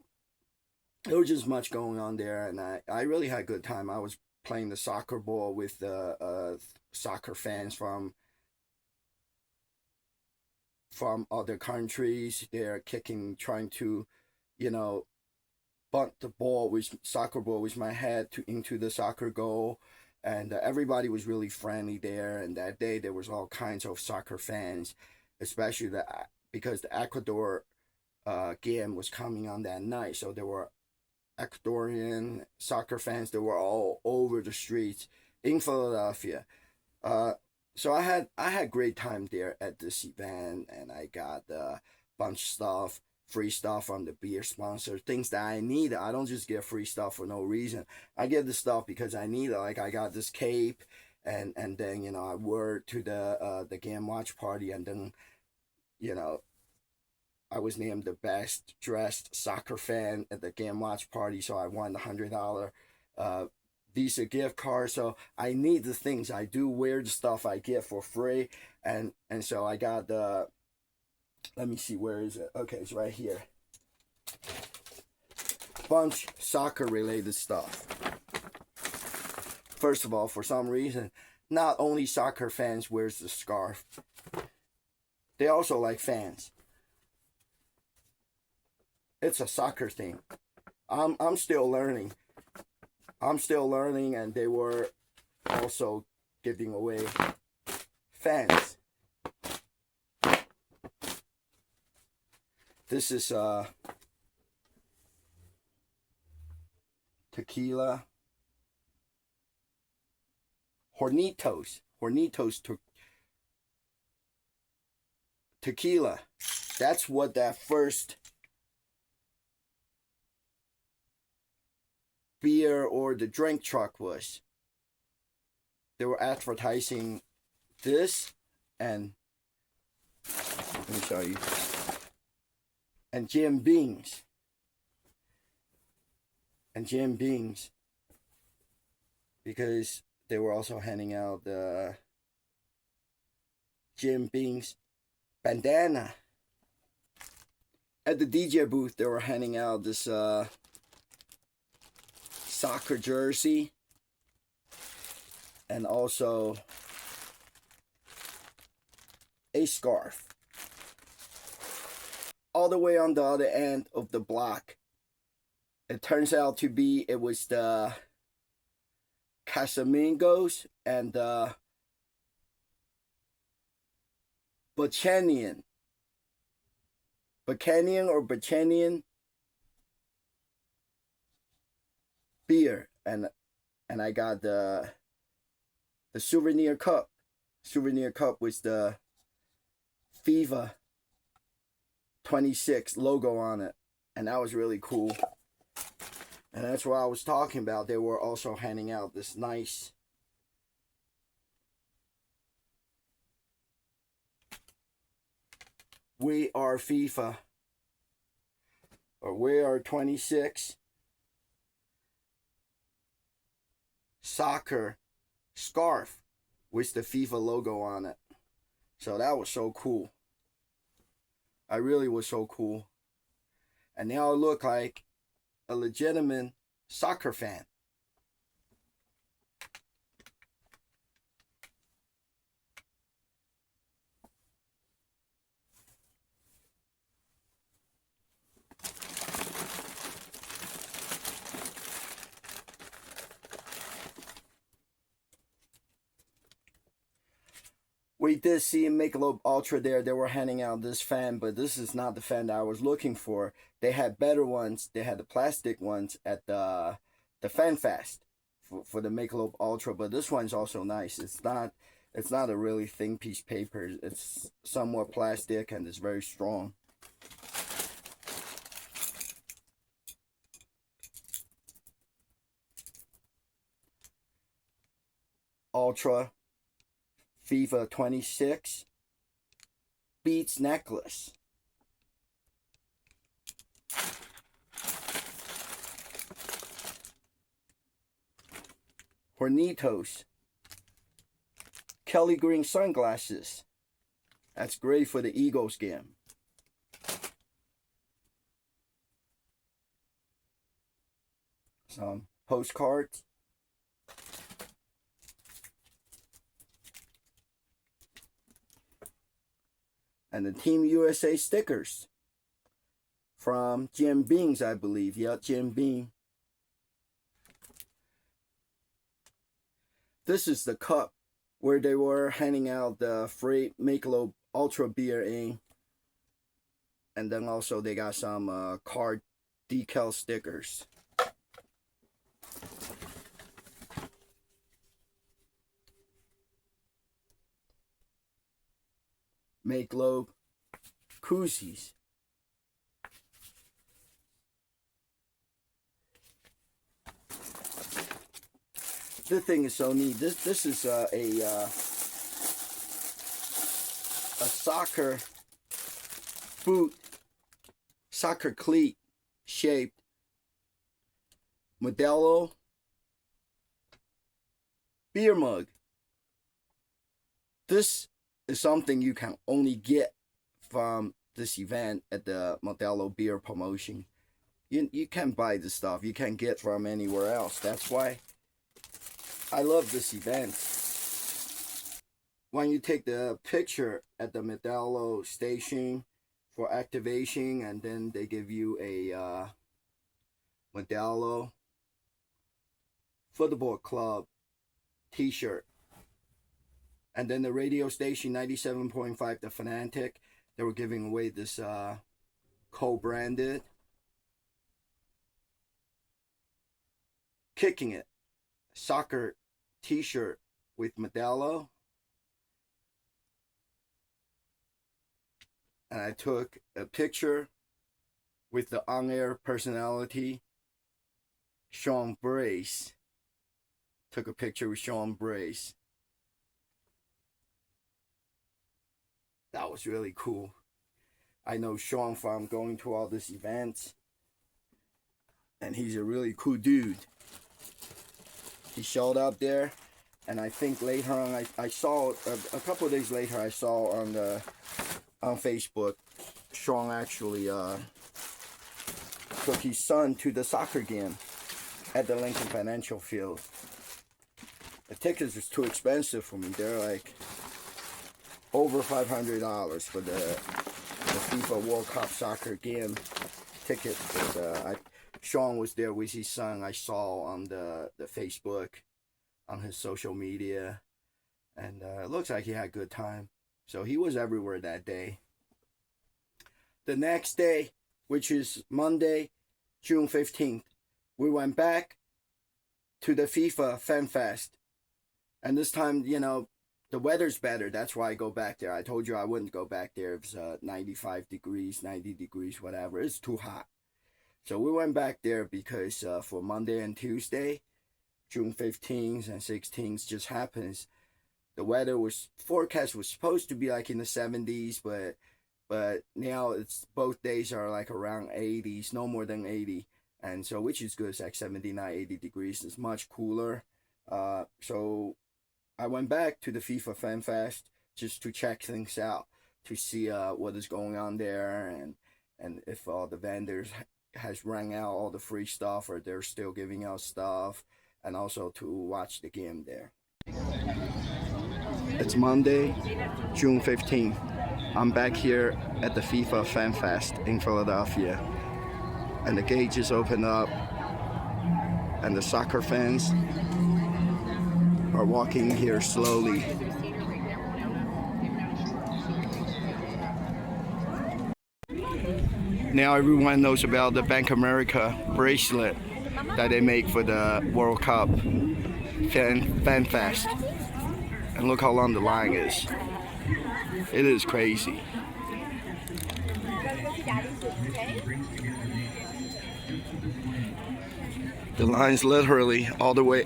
there was just much going on there, and I really had a good time. I was playing the soccer ball with the soccer fans from other countries. They're kicking, trying to, you know, bunt the ball with soccer ball with my head into the soccer goal, and everybody was really friendly there. And that day there was all kinds of soccer fans, especially because the Ecuador game was coming on that night, so there were Ecuadorian soccer fans that were all over the streets in Philadelphia. Uh, so I had great time there at this event, and I got a bunch of stuff, free stuff from the beer sponsor, things that I need. I don't just get free stuff for no reason. I get the stuff because I need it. Like I got this cape, and then I wore to the game watch party, and then you know I was named the best dressed soccer fan at the game watch party, so I won the $100 uh, Visa gift card. So I need the things. I do weird stuff I get for free, and so I got the. Let me see, where is it? Okay, it's right here. Bunch soccer related stuff. First of all, for some reason, not only soccer fans wears the scarf, they also like fans. It's a soccer thing. I'm still learning. And they were also giving away fans. This is tequila. Hornitos tequila. That's what that first beer or the drink truck was. They were advertising this, and let me show you, and Jim Beams, because they were also handing out the Jim Beams bandana. At the DJ booth, they were handing out this soccer jersey, and also a scarf. All the way on the other end of the block, it turns out to be, it was the Casamigos and the Buchanian beer, and I got the souvenir cup. Souvenir cup with the FIFA 26 logo on it, and that was really cool. And that's what I was talking about. They were also handing out this nice "We Are FIFA" or "We Are 26" soccer scarf with the FIFA logo on it. So that was so cool. I really was so cool. And now I look like a legitimate soccer fan. We did see Michelob Ultra there. They were handing out this fan, but this is not the fan that I was looking for. They had better ones. They had the plastic ones at the Fan Fest for the Michelob Ultra, but this one's also nice. It's not It's not a really thin piece of paper. It's somewhat plastic and it's very strong. Ultra FIFA 26 Beats necklace. Hornitos Kelly Green sunglasses. That's great for the Eagles game. Some postcards. And the Team USA stickers from Jim Beam's, I believe. Yeah, Jim Beam. This is the cup where they were handing out the free Michelob Ultra beer in. And then also they got some card decal stickers. Michelob koozies. This thing is so neat. This is a soccer boot, soccer cleat shaped Modelo beer mug. This is something you can only get from this event at the Modelo beer promotion. You can't buy this stuff. You can't get from anywhere else. That's why I love this event. When you take the picture at the Modelo station for activation, and then they give you a Modelo Football Club t-shirt. And then the radio station 97.5, the Fanatic, they were giving away this co-branded Kicking It soccer t-shirt with Modelo. And I took a picture with the on-air personality, Sean Brace. Took a picture with Sean Brace. That was really cool. I know Sean from going to all these events. And he's a really cool dude. He showed up there. And I think later on, I saw, a couple of days later, I saw on Facebook, Sean actually took his son to the soccer game at the Lincoln Financial Field. The tickets was too expensive for me. They're like over $500 for the FIFA World Cup soccer game ticket. But, Sean was there with his son. I saw on the Facebook, on his social media, and it looks like he had a good time. So he was everywhere that day. The next day, which is Monday, June 15th, we went back to the FIFA Fan Fest. And this time, you know, the weather's better. That's why I go back there. I told you I wouldn't go back there if it's 95 degrees, 90 degrees, whatever. It's too hot. So we went back there because for Monday and Tuesday, June 15th and 16th just happens. The weather forecast was supposed to be like in the 70s, but now it's both days are like around 80s, no more than 80. And so, which is good, it's like 79, 80 degrees. It's much cooler. So I went back to the FIFA Fan Fest just to check things out, to see what is going on there, and if all the vendors has rang out all the free stuff or they're still giving out stuff, and also to watch the game there. It's Monday, June 15th. I'm back here at the FIFA Fan Fest in Philadelphia. And the gate just opened up. And the soccer fans are walking here slowly. Now everyone knows about the Bank America bracelet that they make for the World Cup Fan Fest. And look how long the line is. It is crazy. The line's literally all the way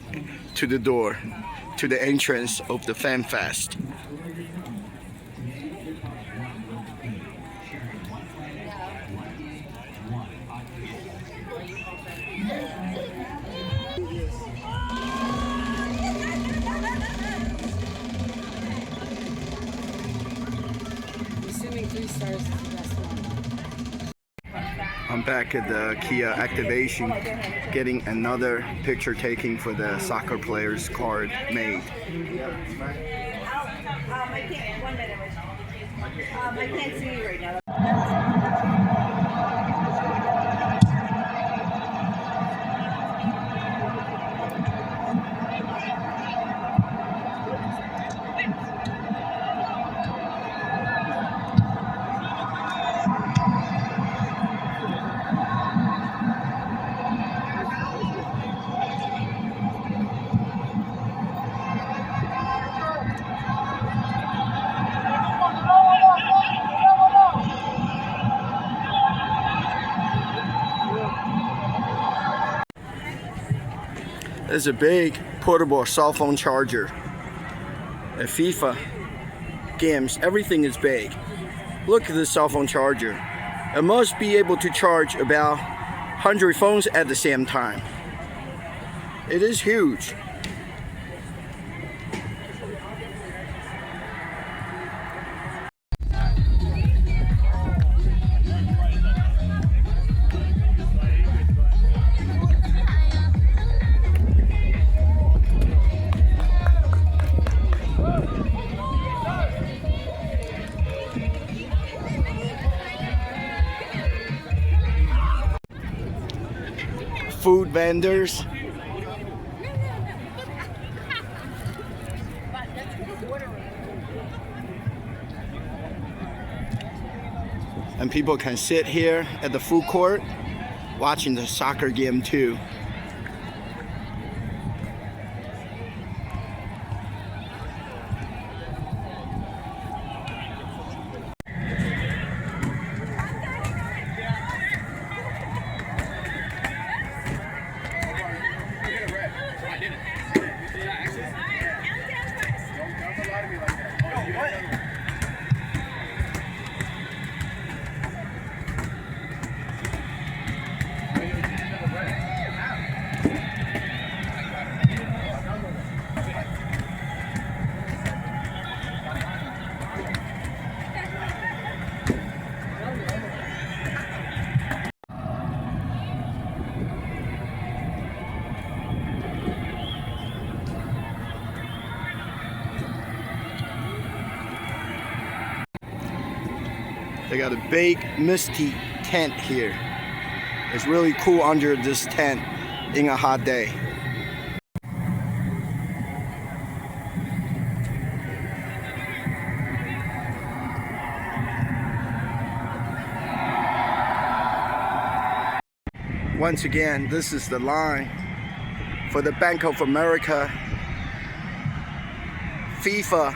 to the door, to the entrance of the Fan Fest. Assuming 3 stars is the best one. I'm back at the Kia activation, getting another picture taking for the soccer player's card made. I can't, 1 minute. I can't see you right now. There's a big portable cell phone charger. At FIFA games, everything is big. Look at this cell phone charger. It must be able to charge about 100 phones at the same time. It is huge. Food vendors. And people can sit here at the food court watching the soccer game too. They got a big misty tent here. It's really cool under this tent in a hot day. Once again, this is the line for the Bank of America FIFA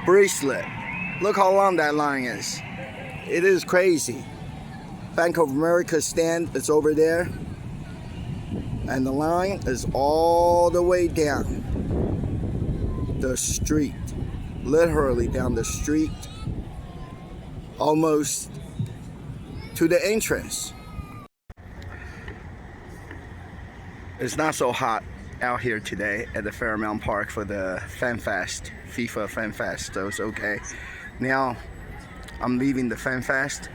bracelet. Look how long that line is. It is crazy. Bank of America stand is over there. And the line is all the way down the street. Literally down the street. Almost to the entrance. It's not so hot out here today at the Fairmount Park for the Fan Fest, FIFA Fan Fest, so it's okay. Now, I'm leaving the Fan Fest,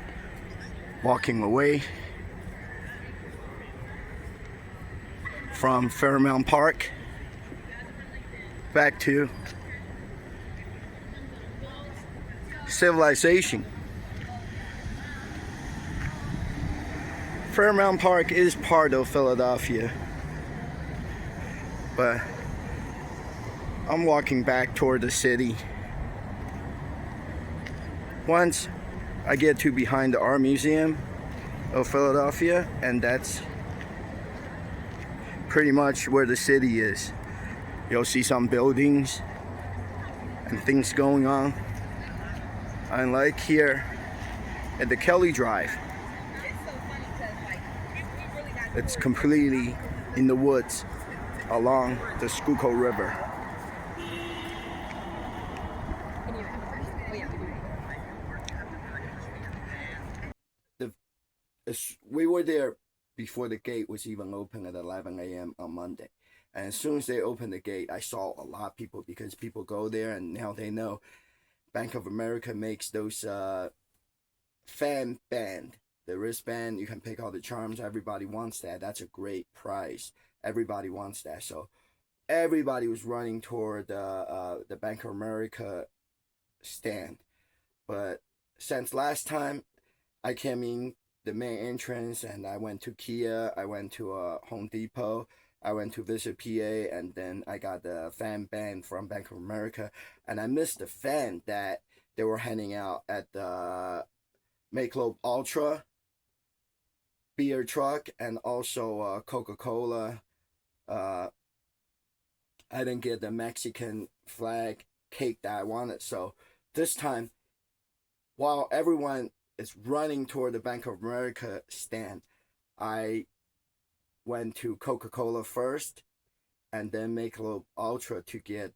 walking away from Fairmount Park back to civilization. Fairmount Park is part of Philadelphia, but I'm walking back toward the city. Once I get to behind the Art Museum of Philadelphia, and that's pretty much where the city is. You'll see some buildings and things going on. Unlike here at the Kelly Drive, it's completely in the woods along the Schuylkill River. We were there before the gate was even open at 11 a.m. on Monday. And as soon as they opened the gate, I saw a lot of people because people go there and now they know Bank of America makes those fan band, the wristband. You can pick all the charms. Everybody wants that. That's a great prize. Everybody wants that. So everybody was running toward the Bank of America stand. But since last time I came in the main entrance and I went to Kia, I went to Home Depot, I went to Visit PA, and then I got the fan band from Bank of America, and I missed the fan that they were handing out at the Michelob Ultra beer truck and also Coca-Cola. I didn't get the Mexican flag cake that I wanted, so this time, while everyone is running toward the Bank of America stand, I went to Coca-Cola first and then Michelob Ultra to get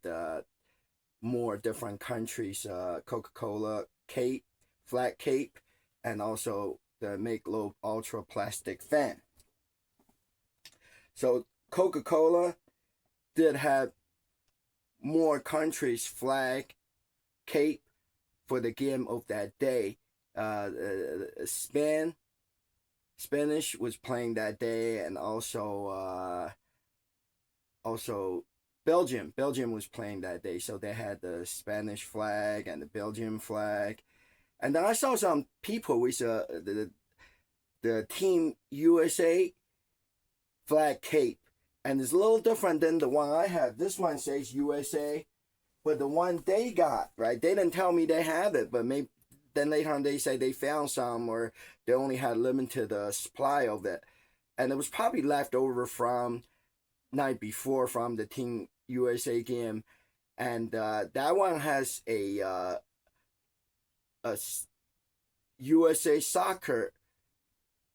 more different countries Coca-Cola cape, flat cape, and also the Michelob Ultra plastic fan. So Coca-Cola did have more countries flag cape for the game of that day. Spanish was playing that day, and also Belgium was playing that day, so they had the Spanish flag and the Belgian flag. And then I saw some people with the Team USA flag cape, and it's a little different than the one I have. This one says USA, but the one they got, right, they didn't tell me they had it, but maybe then later on they say they found some, or they only had limited supply of it. And it was probably left over from night before from the Team USA game. And that one has a USA Soccer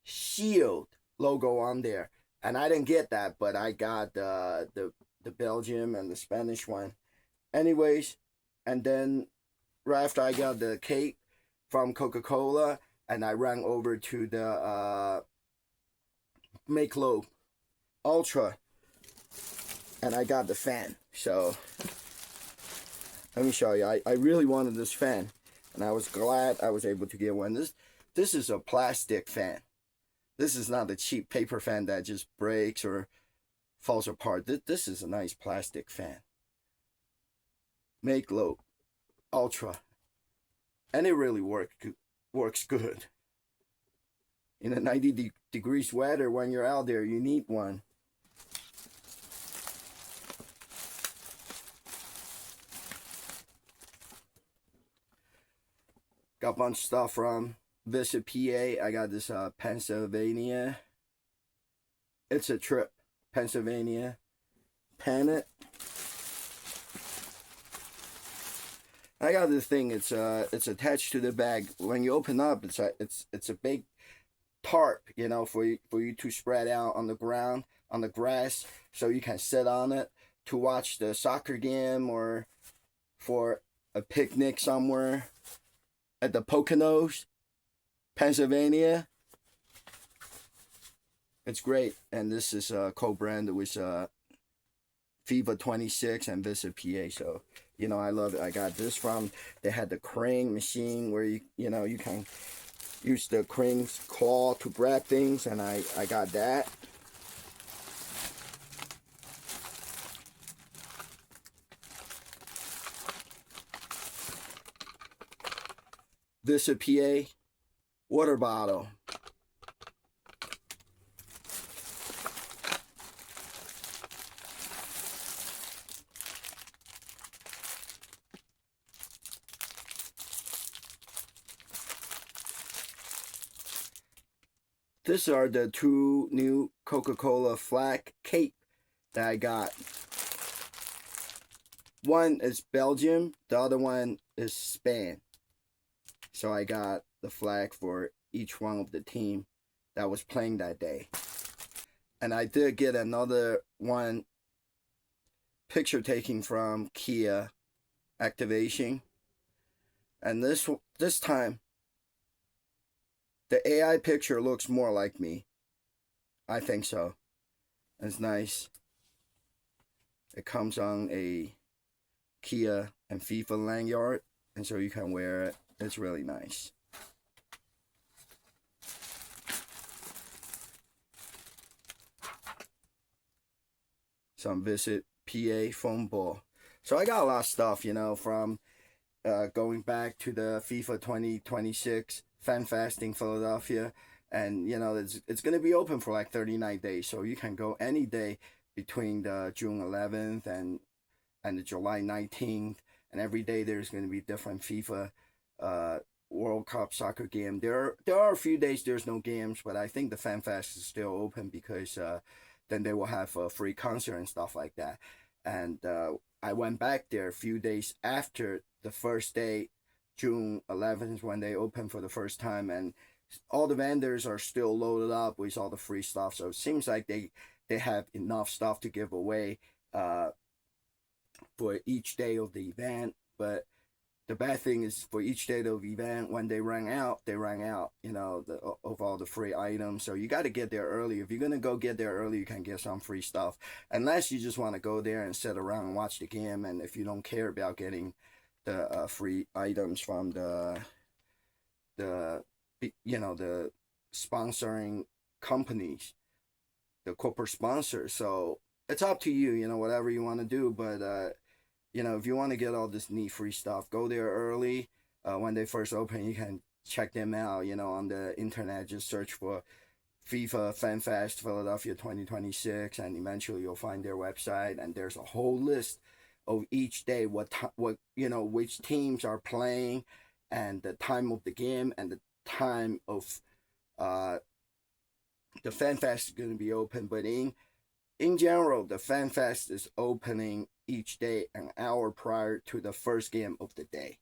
shield logo on there. And I didn't get that, but I got the Belgium and the Spanish one. Anyways, and then right after I got the cape from Coca-Cola, and I ran over to the Michelob Ultra, and I got the fan. So let me show you. I really wanted this fan, and I was glad I was able to get one. This is a plastic fan. This is not a cheap paper fan that just breaks or falls apart. This is a nice plastic fan. Michelob Ultra. And it really works good. In a 90 degrees weather, when you're out there, you need one. Got a bunch of stuff from Visit PA. I got this Pennsylvania. It's a trip. Pennsylvania pennant. I got this thing. It's attached to the bag. When you open up, it's a big tarp, you know, for you to spread out on the ground, on the grass, so you can sit on it to watch the soccer game or for a picnic somewhere at the Poconos, Pennsylvania. It's great, and this is co-branded with FIFA 26 and Visit PA. So, you know, I love it. I got this from, they had the crane machine where you can use the crane's claw to grab things, and I got that. Visit PA water bottle. These are the two new Coca-Cola flag cape that I got. one is Belgium, the other one is Spain. So I got the flag for each one of the team that was playing that day. And I did get another one picture taking from Kia activation. And this time, the AI picture looks more like me. I think so. It's nice. It comes on a Kia and FIFA lanyard, and so you can wear it. It's really nice. Some Visit PA foam ball. So I got a lot of stuff, from going back to the FIFA 2026 Fan Fasting Philadelphia. And, it's going to be open for like 39 days. So you can go any day between the June 11th and the July 19th. And every day there's going to be different FIFA World Cup soccer game. There are a few days there's no games, but I think the Fan Fest is still open because then they will have a free concert and stuff like that. And I went back there a few days after the first day, June 11th, when they opened for the first time, and all the vendors are still loaded up with all the free stuff. So it seems like they have enough stuff to give away for each day of the event. But the bad thing is for each day of the event, when they rang out, of all the free items. So you got to get there early. If you're going to go get there early, you can get some free stuff. Unless you just want to go there and sit around and watch the game. And if you don't care about getting the free items from the sponsoring companies, the corporate sponsors. So it's up to you, whatever you want to do. But, if you want to get all this neat free stuff, go there early. When they first open, you can check them out, on the internet. Just search for FIFA Fan Fest Philadelphia 2026, and eventually you'll find their website. And there's a whole list of each day, which teams are playing, and the time of the game, and the time of the Fan Fest is going to be open. But in general, the Fan Fest is opening each day an hour prior to the first game of the day.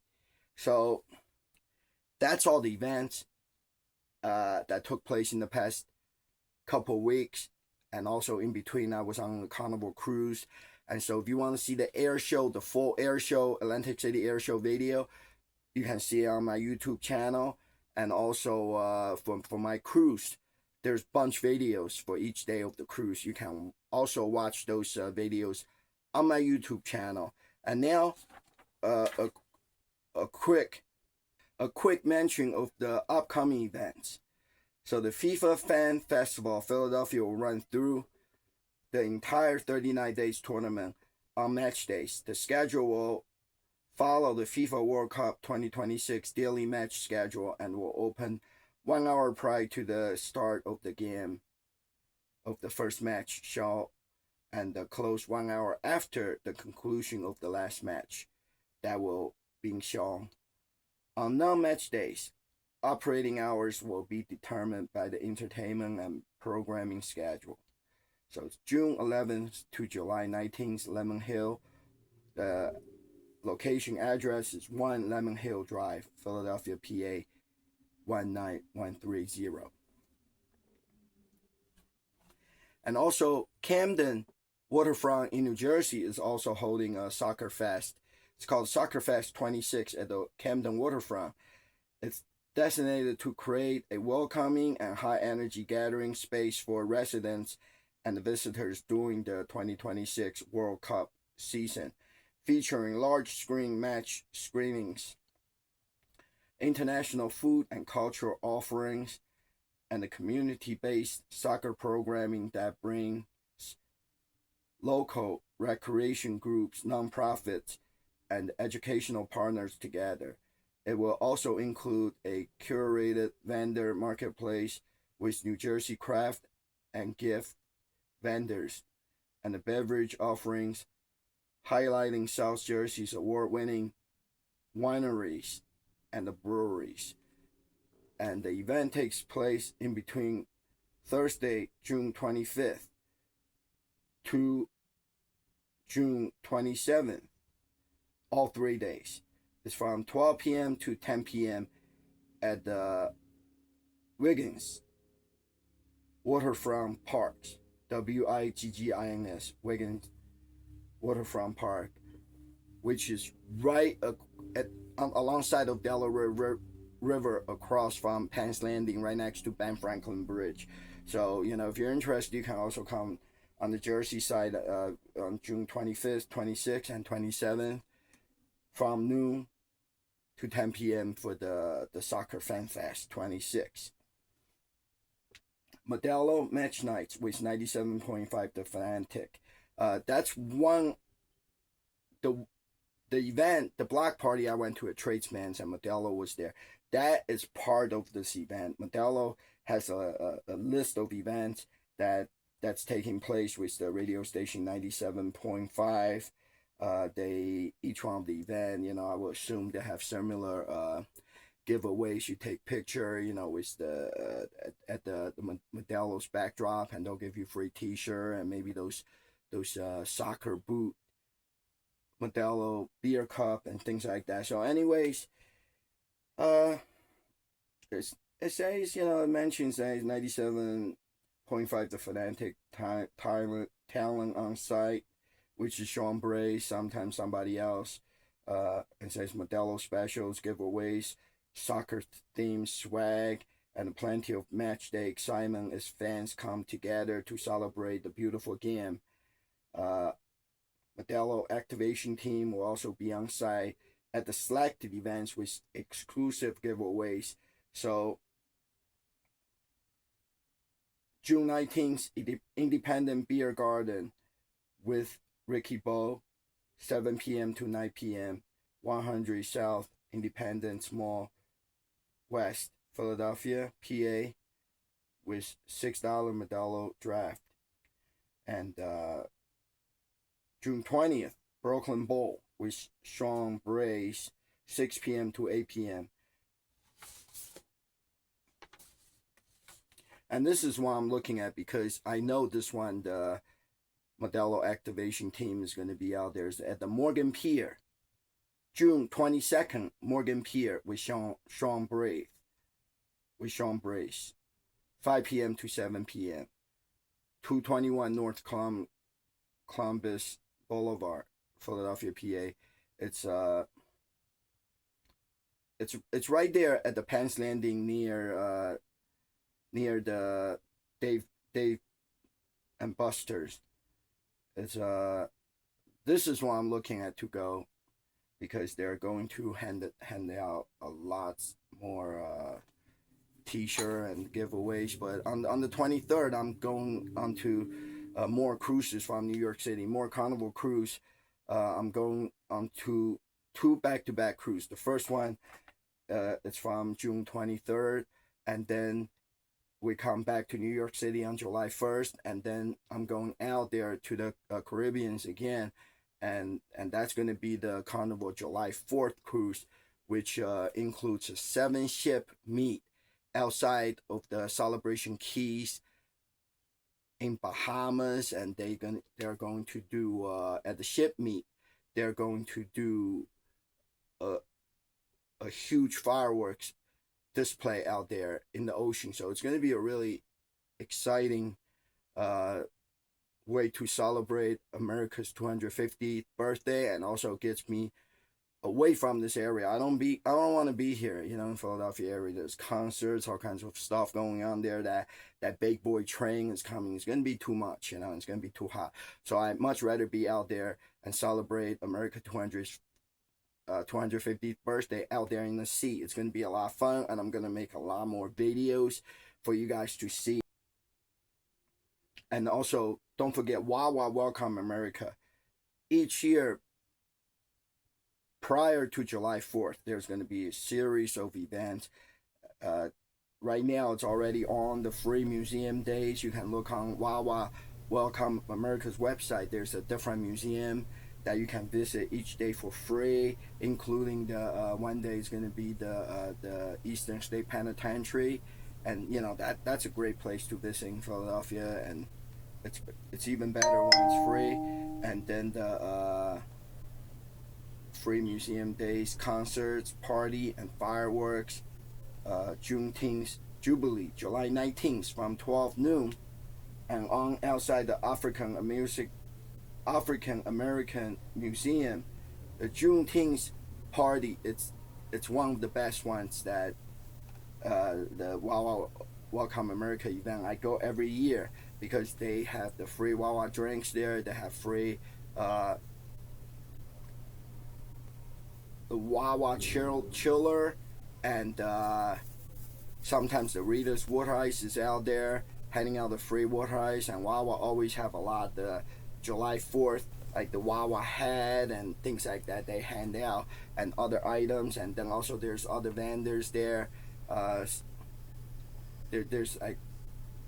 So that's all the events that took place in the past couple weeks. And also in between, I was on the Carnival Cruise. And so if you want to see the air show, the full air show, Atlantic City air show video, you can see it on my YouTube channel. And also for my cruise, there's bunch videos for each day of the cruise. You can also watch those videos on my YouTube channel. And now a quick mention of the upcoming events. So the FIFA Fan Festival Philadelphia will run through the entire 39 days tournament on match days. The schedule will follow the FIFA World Cup 2026 daily match schedule and will open 1 hour prior to the start of the game of the first match show, and close 1 hour after the conclusion of the last match that will be shown. On non-match days, operating hours will be determined by the entertainment and programming schedule. So it's June 11th to July 19th, Lemon Hill. The location address is 1 Lemon Hill Drive, Philadelphia, PA 19130. And also Camden Waterfront in New Jersey is also holding a soccer fest. It's called Soccer Fest 26 at the Camden Waterfront. It's designated to create a welcoming and high energy gathering space for residents and the visitors during the 2026 World Cup season, featuring large screen match screenings, international food and cultural offerings, and the community-based soccer programming that brings local recreation groups, nonprofits, and educational partners together. It will also include a curated vendor marketplace with New Jersey craft and gift vendors and the beverage offerings, highlighting South Jersey's award-winning wineries and the breweries. And the event takes place in between Thursday, June 25th to June 27th all 3 days. It's from 12 p.m. to 10 p.m. at the Wiggins Waterfront Parks, Wiggins Wiggins Waterfront Park, which is right alongside of Delaware River, across from Penn's Landing, right next to Ben Franklin Bridge. So if you're interested, you can also come on the Jersey side on June 25th, 26th, and 27th from noon to 10 p.m. for the Soccer Fan Fest 26. Modelo match nights with 97.5 The Fanatic. That's one the event, the block party I went to at Tradesman's, and Modelo was there. That is part of this event. Modelo has a list of events that's taking place with the radio station 97.5. They each one of the event, I will assume they have similar giveaways. You take picture, with the at the Modelo's backdrop, and they'll give you free T-shirt and maybe those soccer boot Modelo beer cup and things like that. So, anyways, it says it mentions that 97.5 The Fanatic talent on site, which is Sean Bray, sometimes somebody else. It says Modelo specials, giveaways, soccer themed swag, and plenty of match day excitement as fans come together to celebrate the beautiful game. Modelo activation team will also be on site at the selected events with exclusive giveaways. So, June 19th, Independent Beer Garden with Ricky Bo, 7 p.m. to 9 p.m., 100 South Independence Mall, West Philadelphia, PA, with $6 Modelo draft. And June 20th, Brooklyn Bowl with Sean Bray's, 6 p.m. to 8 p.m. And this is what I'm looking at because I know this one, the Modelo activation team is going to be out there. It's at the Morgan Pier. June 22nd, Morgan Pier with Sean Brace. With Sean Brace. 5 p.m. to 7 p.m. 221 North Columbus Boulevard, Philadelphia, PA. It's right there at the Penn's Landing near the Dave and Buster's. It's this is what I'm looking at to go, because they're going to hand out a lot more T-shirt and giveaways. But on the 23rd, I'm going on to more cruises from New York City, more Carnival cruise. I'm going on to 2 back-to-back cruises. The first one, it's from June 23rd, and then we come back to New York City on July 1st, and then I'm going out there to the Caribbeans again, and that's going to be the Carnival July 4th cruise, which includes a 7-ship meet outside of the Celebration Keys in Bahamas, and they're going to do at the ship meet, they're going to do a huge fireworks display out there in the ocean. So it's going to be a really exciting way to celebrate America's 250th birthday, and also gets me away from this area. I don't want to be here, in Philadelphia area. There's concerts, all kinds of stuff going on there. That big boy train is coming. It's going to be too much, it's going to be too hot. So I'd much rather be out there and celebrate America 250th birthday out there in the sea. It's going to be a lot of fun, and I'm going to make a lot more videos for you guys to see. And also, don't forget Wawa Welcome America. Each year, prior to July 4th, there's going to be a series of events. Right now, it's already on the free museum days. You can look on Wawa Welcome America's website. There's a different museum that you can visit each day for free, including the one day is going to be the Eastern State Penitentiary, and that's a great place to visit in Philadelphia, and it's even better when it's free. And then the free museum days, concerts, party, and fireworks. Juneteenth Jubilee, July 19th from 12 noon, and on outside the African American Museum, the Juneteenth party. It's one of the best ones that the Wawa Welcome America event. I go every year because they have the free Wawa drinks there. They have free the Wawa chiller, and sometimes the Rita's water ice is out there handing out the free water ice. And Wawa always have a lot the July 4th, like the Wawa hat and things like that they hand out, and other items. And then also there's other vendors there. There's like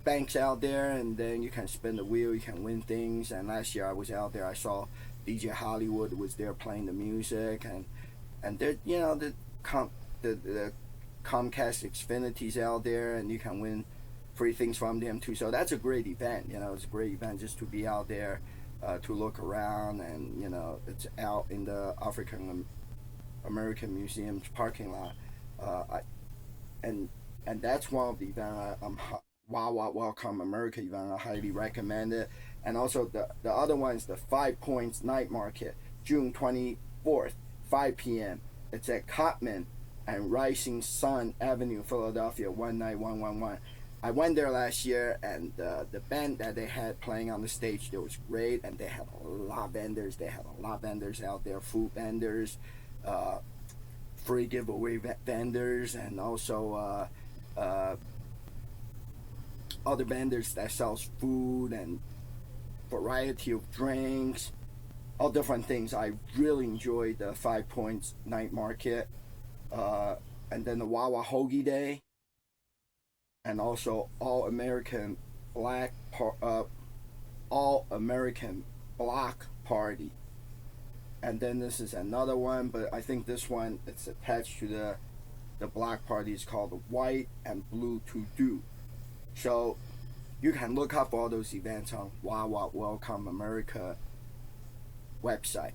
banks out there, and then you can spin the wheel, you can win things. And last year I was out there, I saw DJ Hollywood was there playing the music, and there, you know, the Comcast Xfinity's out there, and you can win free things from them too. So that's a great event. You know, it's a great event just to be out there, to look around, and you know, it's out in the African American Museum's parking lot, and that's one of the events Wawa Welcome America event. I highly recommend it. And also the other one is the 5 Points Night Market, June 24th, 5 p.m. It's at Cotman and Rising Sun Avenue, Philadelphia, 19111. I went there last year, and the band that they had playing on the stage, it was great, and they had a lot of vendors. They had a lot of vendors out there, food vendors, free giveaway vendors, and also other vendors that sells food and variety of drinks, all different things. I really enjoyed the 5 Points Night Market, and then the Wawa Hoagie Day, and also All American Block Party. And then this is another one, but I think this one, it's attached to the block party. Is called the White and Blue To Do. So you can look up all those events on Wawa Welcome America website.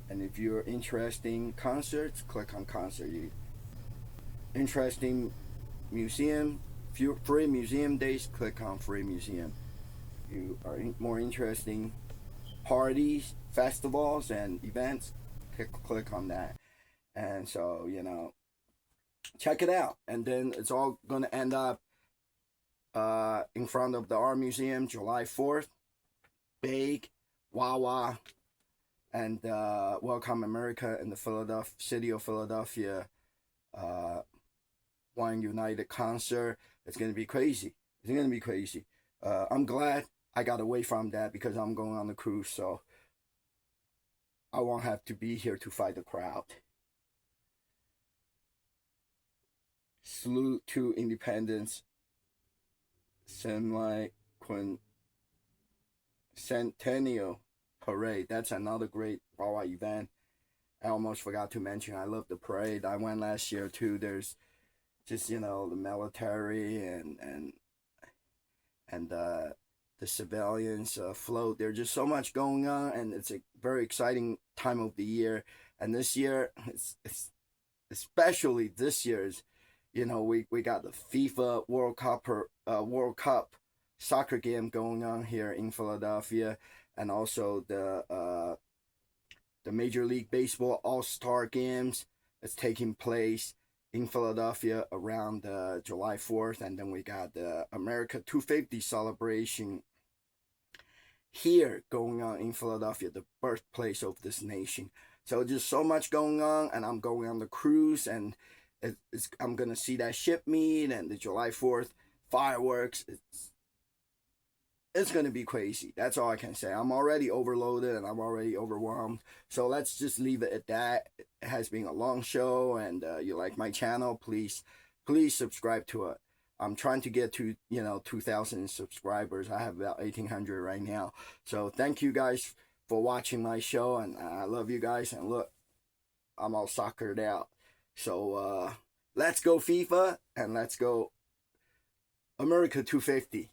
And if you're interested in concerts, click on concert. You interesting museum, free museum days, click on free museum. You are more interested in parties, festivals, and events, click on that. And so, you know, check it out. And then it's all going to end up in front of the Art Museum, July 4th. Big, Wawa, and Welcome America in the city of Philadelphia, One United concert. It's going to be crazy. It's going to be crazy. I'm glad I got away from that because I'm going on the cruise, so I won't have to be here to fight the crowd. Salute to Independence Centennial Parade. That's another great Wawa event. I almost forgot to mention, I love the parade. I went last year too. There's just, you know, the military and the civilians float. There's just so much going on, and it's a very exciting time of the year. And this year, it's especially this year's, you know, we got the FIFA World Cup soccer game going on here in Philadelphia, and also the Major League Baseball All-Star games is taking place in Philadelphia around July 4th, and then we got the America 250 celebration here going on in Philadelphia, the birthplace of this nation. So just so much going on, and I'm going on the cruise, and I'm gonna see that ship meet and the July 4th fireworks. It's gonna be crazy. That's all I can say. I'm already overloaded and I'm already overwhelmed. So let's just leave it at that. It has been a long show, and you like my channel, please subscribe to it. I'm trying to get to, you know, 2,000 subscribers. I have about 1,800 right now. So thank you guys for watching my show, and I love you guys. And look, I'm all soccered out. So let's go FIFA, and let's go America 250.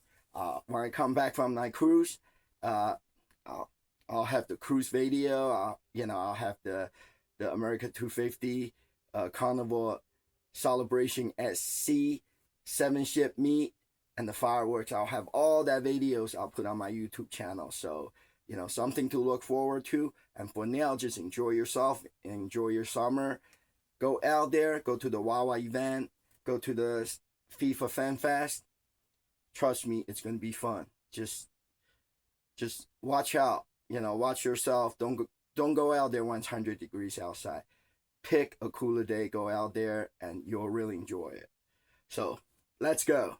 When I come back from my cruise, I'll have the cruise video. You know, I'll have the the America 250 Carnival celebration at sea, 7-ship meet, and the fireworks. I'll have all that videos I'll put on my YouTube channel. So, something to look forward to. And for now, just enjoy yourself, enjoy your summer. Go out there, go to the Wawa event, go to the FIFA Fan Fest. Trust me, it's gonna be fun. Just watch out. Watch yourself. Don't go out there when it's 100 degrees outside. Pick a cooler day, go out there, and you'll really enjoy it. So let's go.